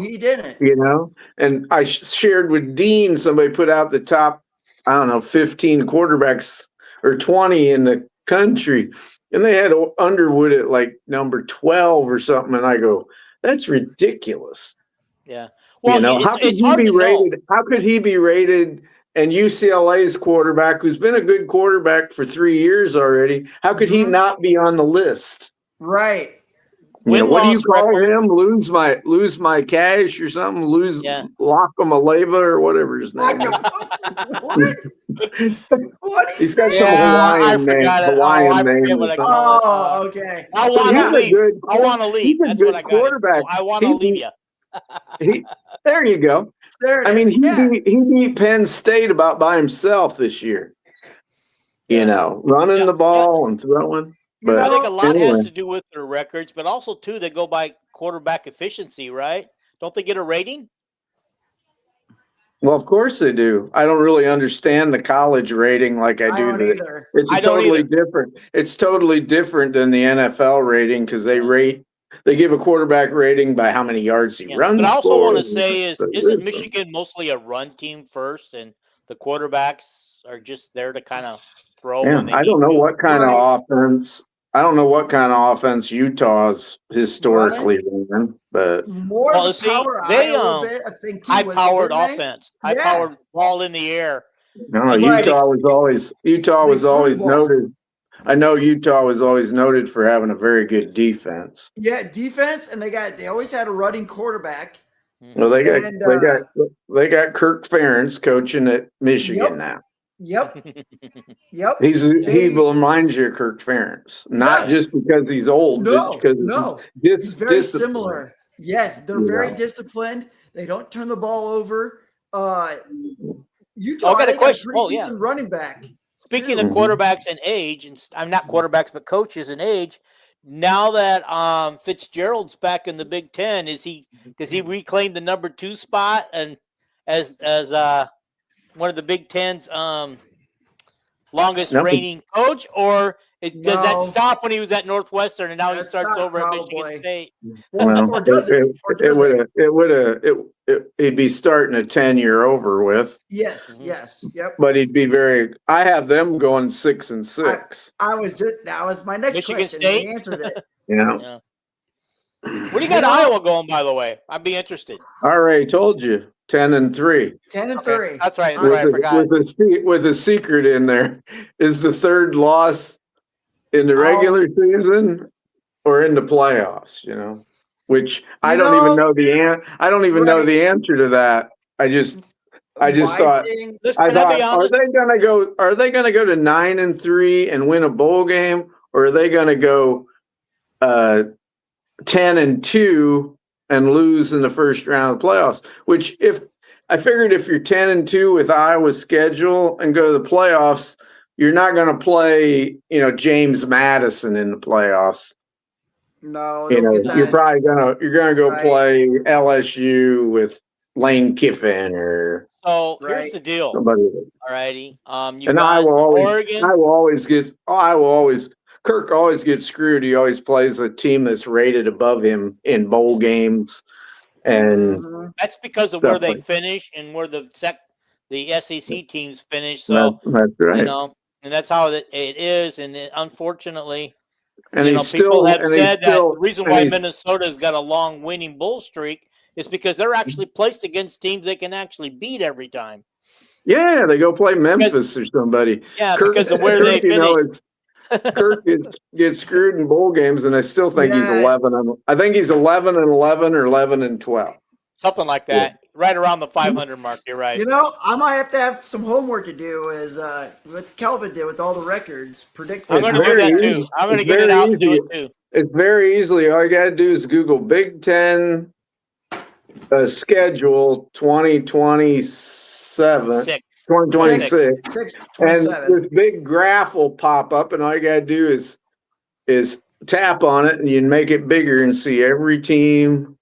He didn't. You know, and I shared with Dean, somebody put out the top, 15 quarterbacks or 20 in the country. And they had Underwood at like number 12 or something. And I go, that's ridiculous. Yeah. Well, how could he be rated? How could he be rated? And UCLA's quarterback, who's been a good quarterback for 3 years already, how could he not be on the list? Right. What do you call him? Lose my cash or something? Lockamaleva or whatever his name is. What He's got some Hawaiian name. Okay. I want to leave. I want to leave. That's what I got. Quarterback. I want to leave you. There you go. He beat Penn State about by himself this year. Running the ball and throwing. But I think a lot has to do with their records, but also too they go by quarterback efficiency, right? Don't they get a rating? Well, of course they do. I don't really understand the college rating like I do. It's totally different. It's totally different than the NFL rating because they give a quarterback rating by how many yards he runs. But I also want to say isn't Michigan mostly a run team first, and the quarterbacks are just there to kind of throw? I don't know what kind of offense. I don't know what kind of offense Utah's historically run, but they high-powered offense, high-powered ball in the air. No, Utah was always noted. I know Utah was always noted for having a very good defense. Yeah, defense, and they always had a running quarterback. Well, they got Kirk Ferentz coaching at Michigan now. Yep. He reminds you of Kirk Ferentz, not just because he's old. He's very similar. Yes, they're very disciplined. They don't turn the ball over. Utah, I got a they got a question. pretty Oh, yeah. decent running back. Speaking too. of quarterbacks and age, and I'm not quarterbacks, but coaches and age. Now that Fitzgerald's back in the Big Ten, does he reclaim the number 2 spot and as one of the Big Ten's longest reigning coach, or does that stop when he was at Northwestern and now he starts over at Michigan State? Well, or does he'd be starting a 10-year over with. Yes, yep. But he'd be I have them going 6-6. That was my next Michigan question. State? He answered it. Yeah. Where do you got Iowa going, by the way? I'd be interested. I already told you, 10-3. 10-3. That's right. I forgot. With a secret in there, is the third loss in the regular season or in the playoffs? Which I don't even know I don't even know the answer to that. I just thought are they gonna go to 9-3 and win a bowl game, or are they gonna go 10-2 and lose in the first round of the playoffs? Which if you're 10-2 with Iowa's schedule and go to the playoffs, you're not going to play, James Madison in the playoffs. No, you're probably gonna go play LSU with Lane Kiffin or. So here's the deal. All righty. Kirk always gets screwed. He always plays a team that's rated above him in bowl games, and that's because of where they finish and where the SEC teams finish. So that's right. And that's how it is. And unfortunately, and people have said that the reason why Minnesota's got a long winning bull streak is because they're actually placed against teams they can actually beat every time. Yeah, they go play Memphis or somebody. Yeah, because of where they finish. Kirk gets screwed in bowl games, and I still think he's 11. I think he's 11-11 or 11-12, something like that. Yeah. Right around the 500 mark. You're right. I might have some homework to do, as what Kelvin did with all the records. Predict. I'm going to do that too. I'm going to get it out and do it too. It's very easily. All you got to do is Google Big Ten schedule 2027. 2026. And this big graph will pop up, and all you gotta do is tap on it, and you can make it bigger and see every team.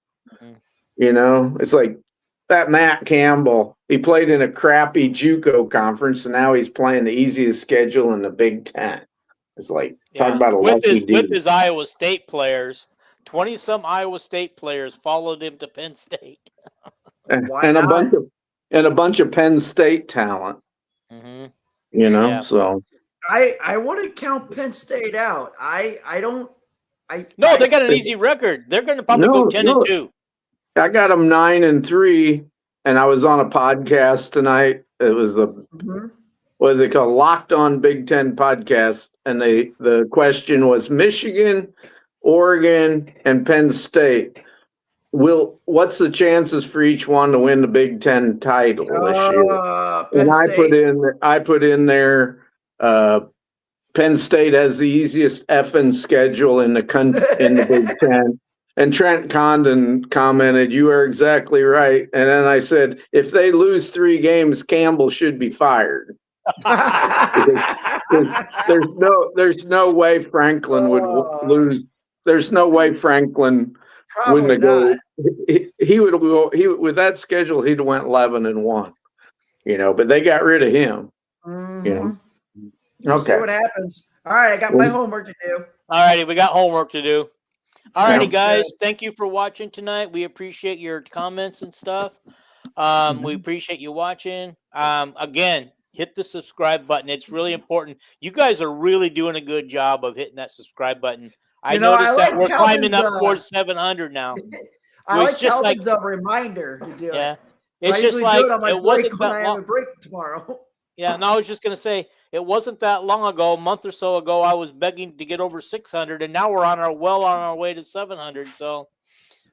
It's like that Matt Campbell. He played in a crappy JUCO conference, and now he's playing the easiest schedule in the Big Ten. It's like talk about a with his Iowa State players. 20-some Iowa State players followed him to Penn State, and a bunch of Penn State talent. So I want to count Penn State out. They got an easy record. They're going to probably go 10-2. I got them 9-3, and I was on a podcast tonight. It was what is it called? Locked On Big Ten podcast, and the question was Michigan, Oregon, and Penn State. What's the chances for each one to win the Big Ten title this year? And I put in there Penn State has the easiest effing schedule in the Big Ten. And Trent Condon commented, "You are exactly right." And then I said, if they lose 3 games, Campbell should be fired. There's no way Franklin would lose. There's no way Franklin wouldn't go. He would go. With that schedule, he'd have went 11-1. But they got rid of him. We'll see what happens. All right, I got my homework to do. All righty, we got homework to do. All righty, guys. Thank you for watching tonight. We appreciate your comments and stuff. We appreciate you watching. Again, hit the subscribe button. It's really important. You guys are really doing a good job of hitting that subscribe button. I noticed that we're climbing up towards 700 now. I like Calvin's reminder to do it. Yeah. It's just like it wasn't that long. I have a break tomorrow. Yeah, and I was just going to say, it wasn't that long ago, a month or so ago, I was begging to get over 600, and now we're on our way to 700. So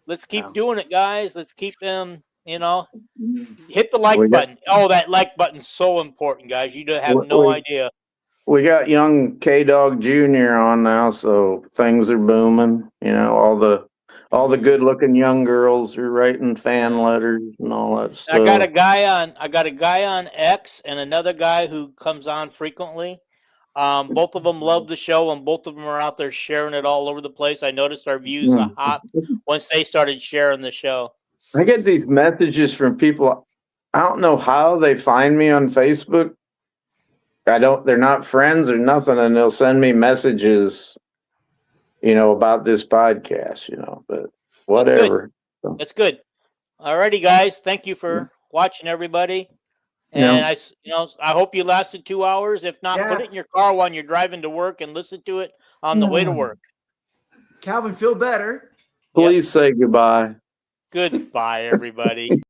let's keep doing it, guys. Let's keep them, hit the like button. That like button's so important, guys. You have no idea. We got young K-Dog Jr. on now, so things are booming. All the All the good-looking young girls are writing fan letters and all that stuff. I got a guy on X and another guy who comes on frequently. Both of them love the show, and both of them are out there sharing it all over the place. I noticed our views are hot once they started sharing the show. I get these messages from people. I don't know how they find me on Facebook. They're not friends or nothing, and they'll send me messages, about this podcast, but whatever. That's good. Alrighty, guys. Thank you for watching, everybody. And I hope you lasted 2 hours. If not, put it in your car while you're driving to work and listen to it on the way to work. Calvin, feel better. Please say goodbye. Goodbye, everybody.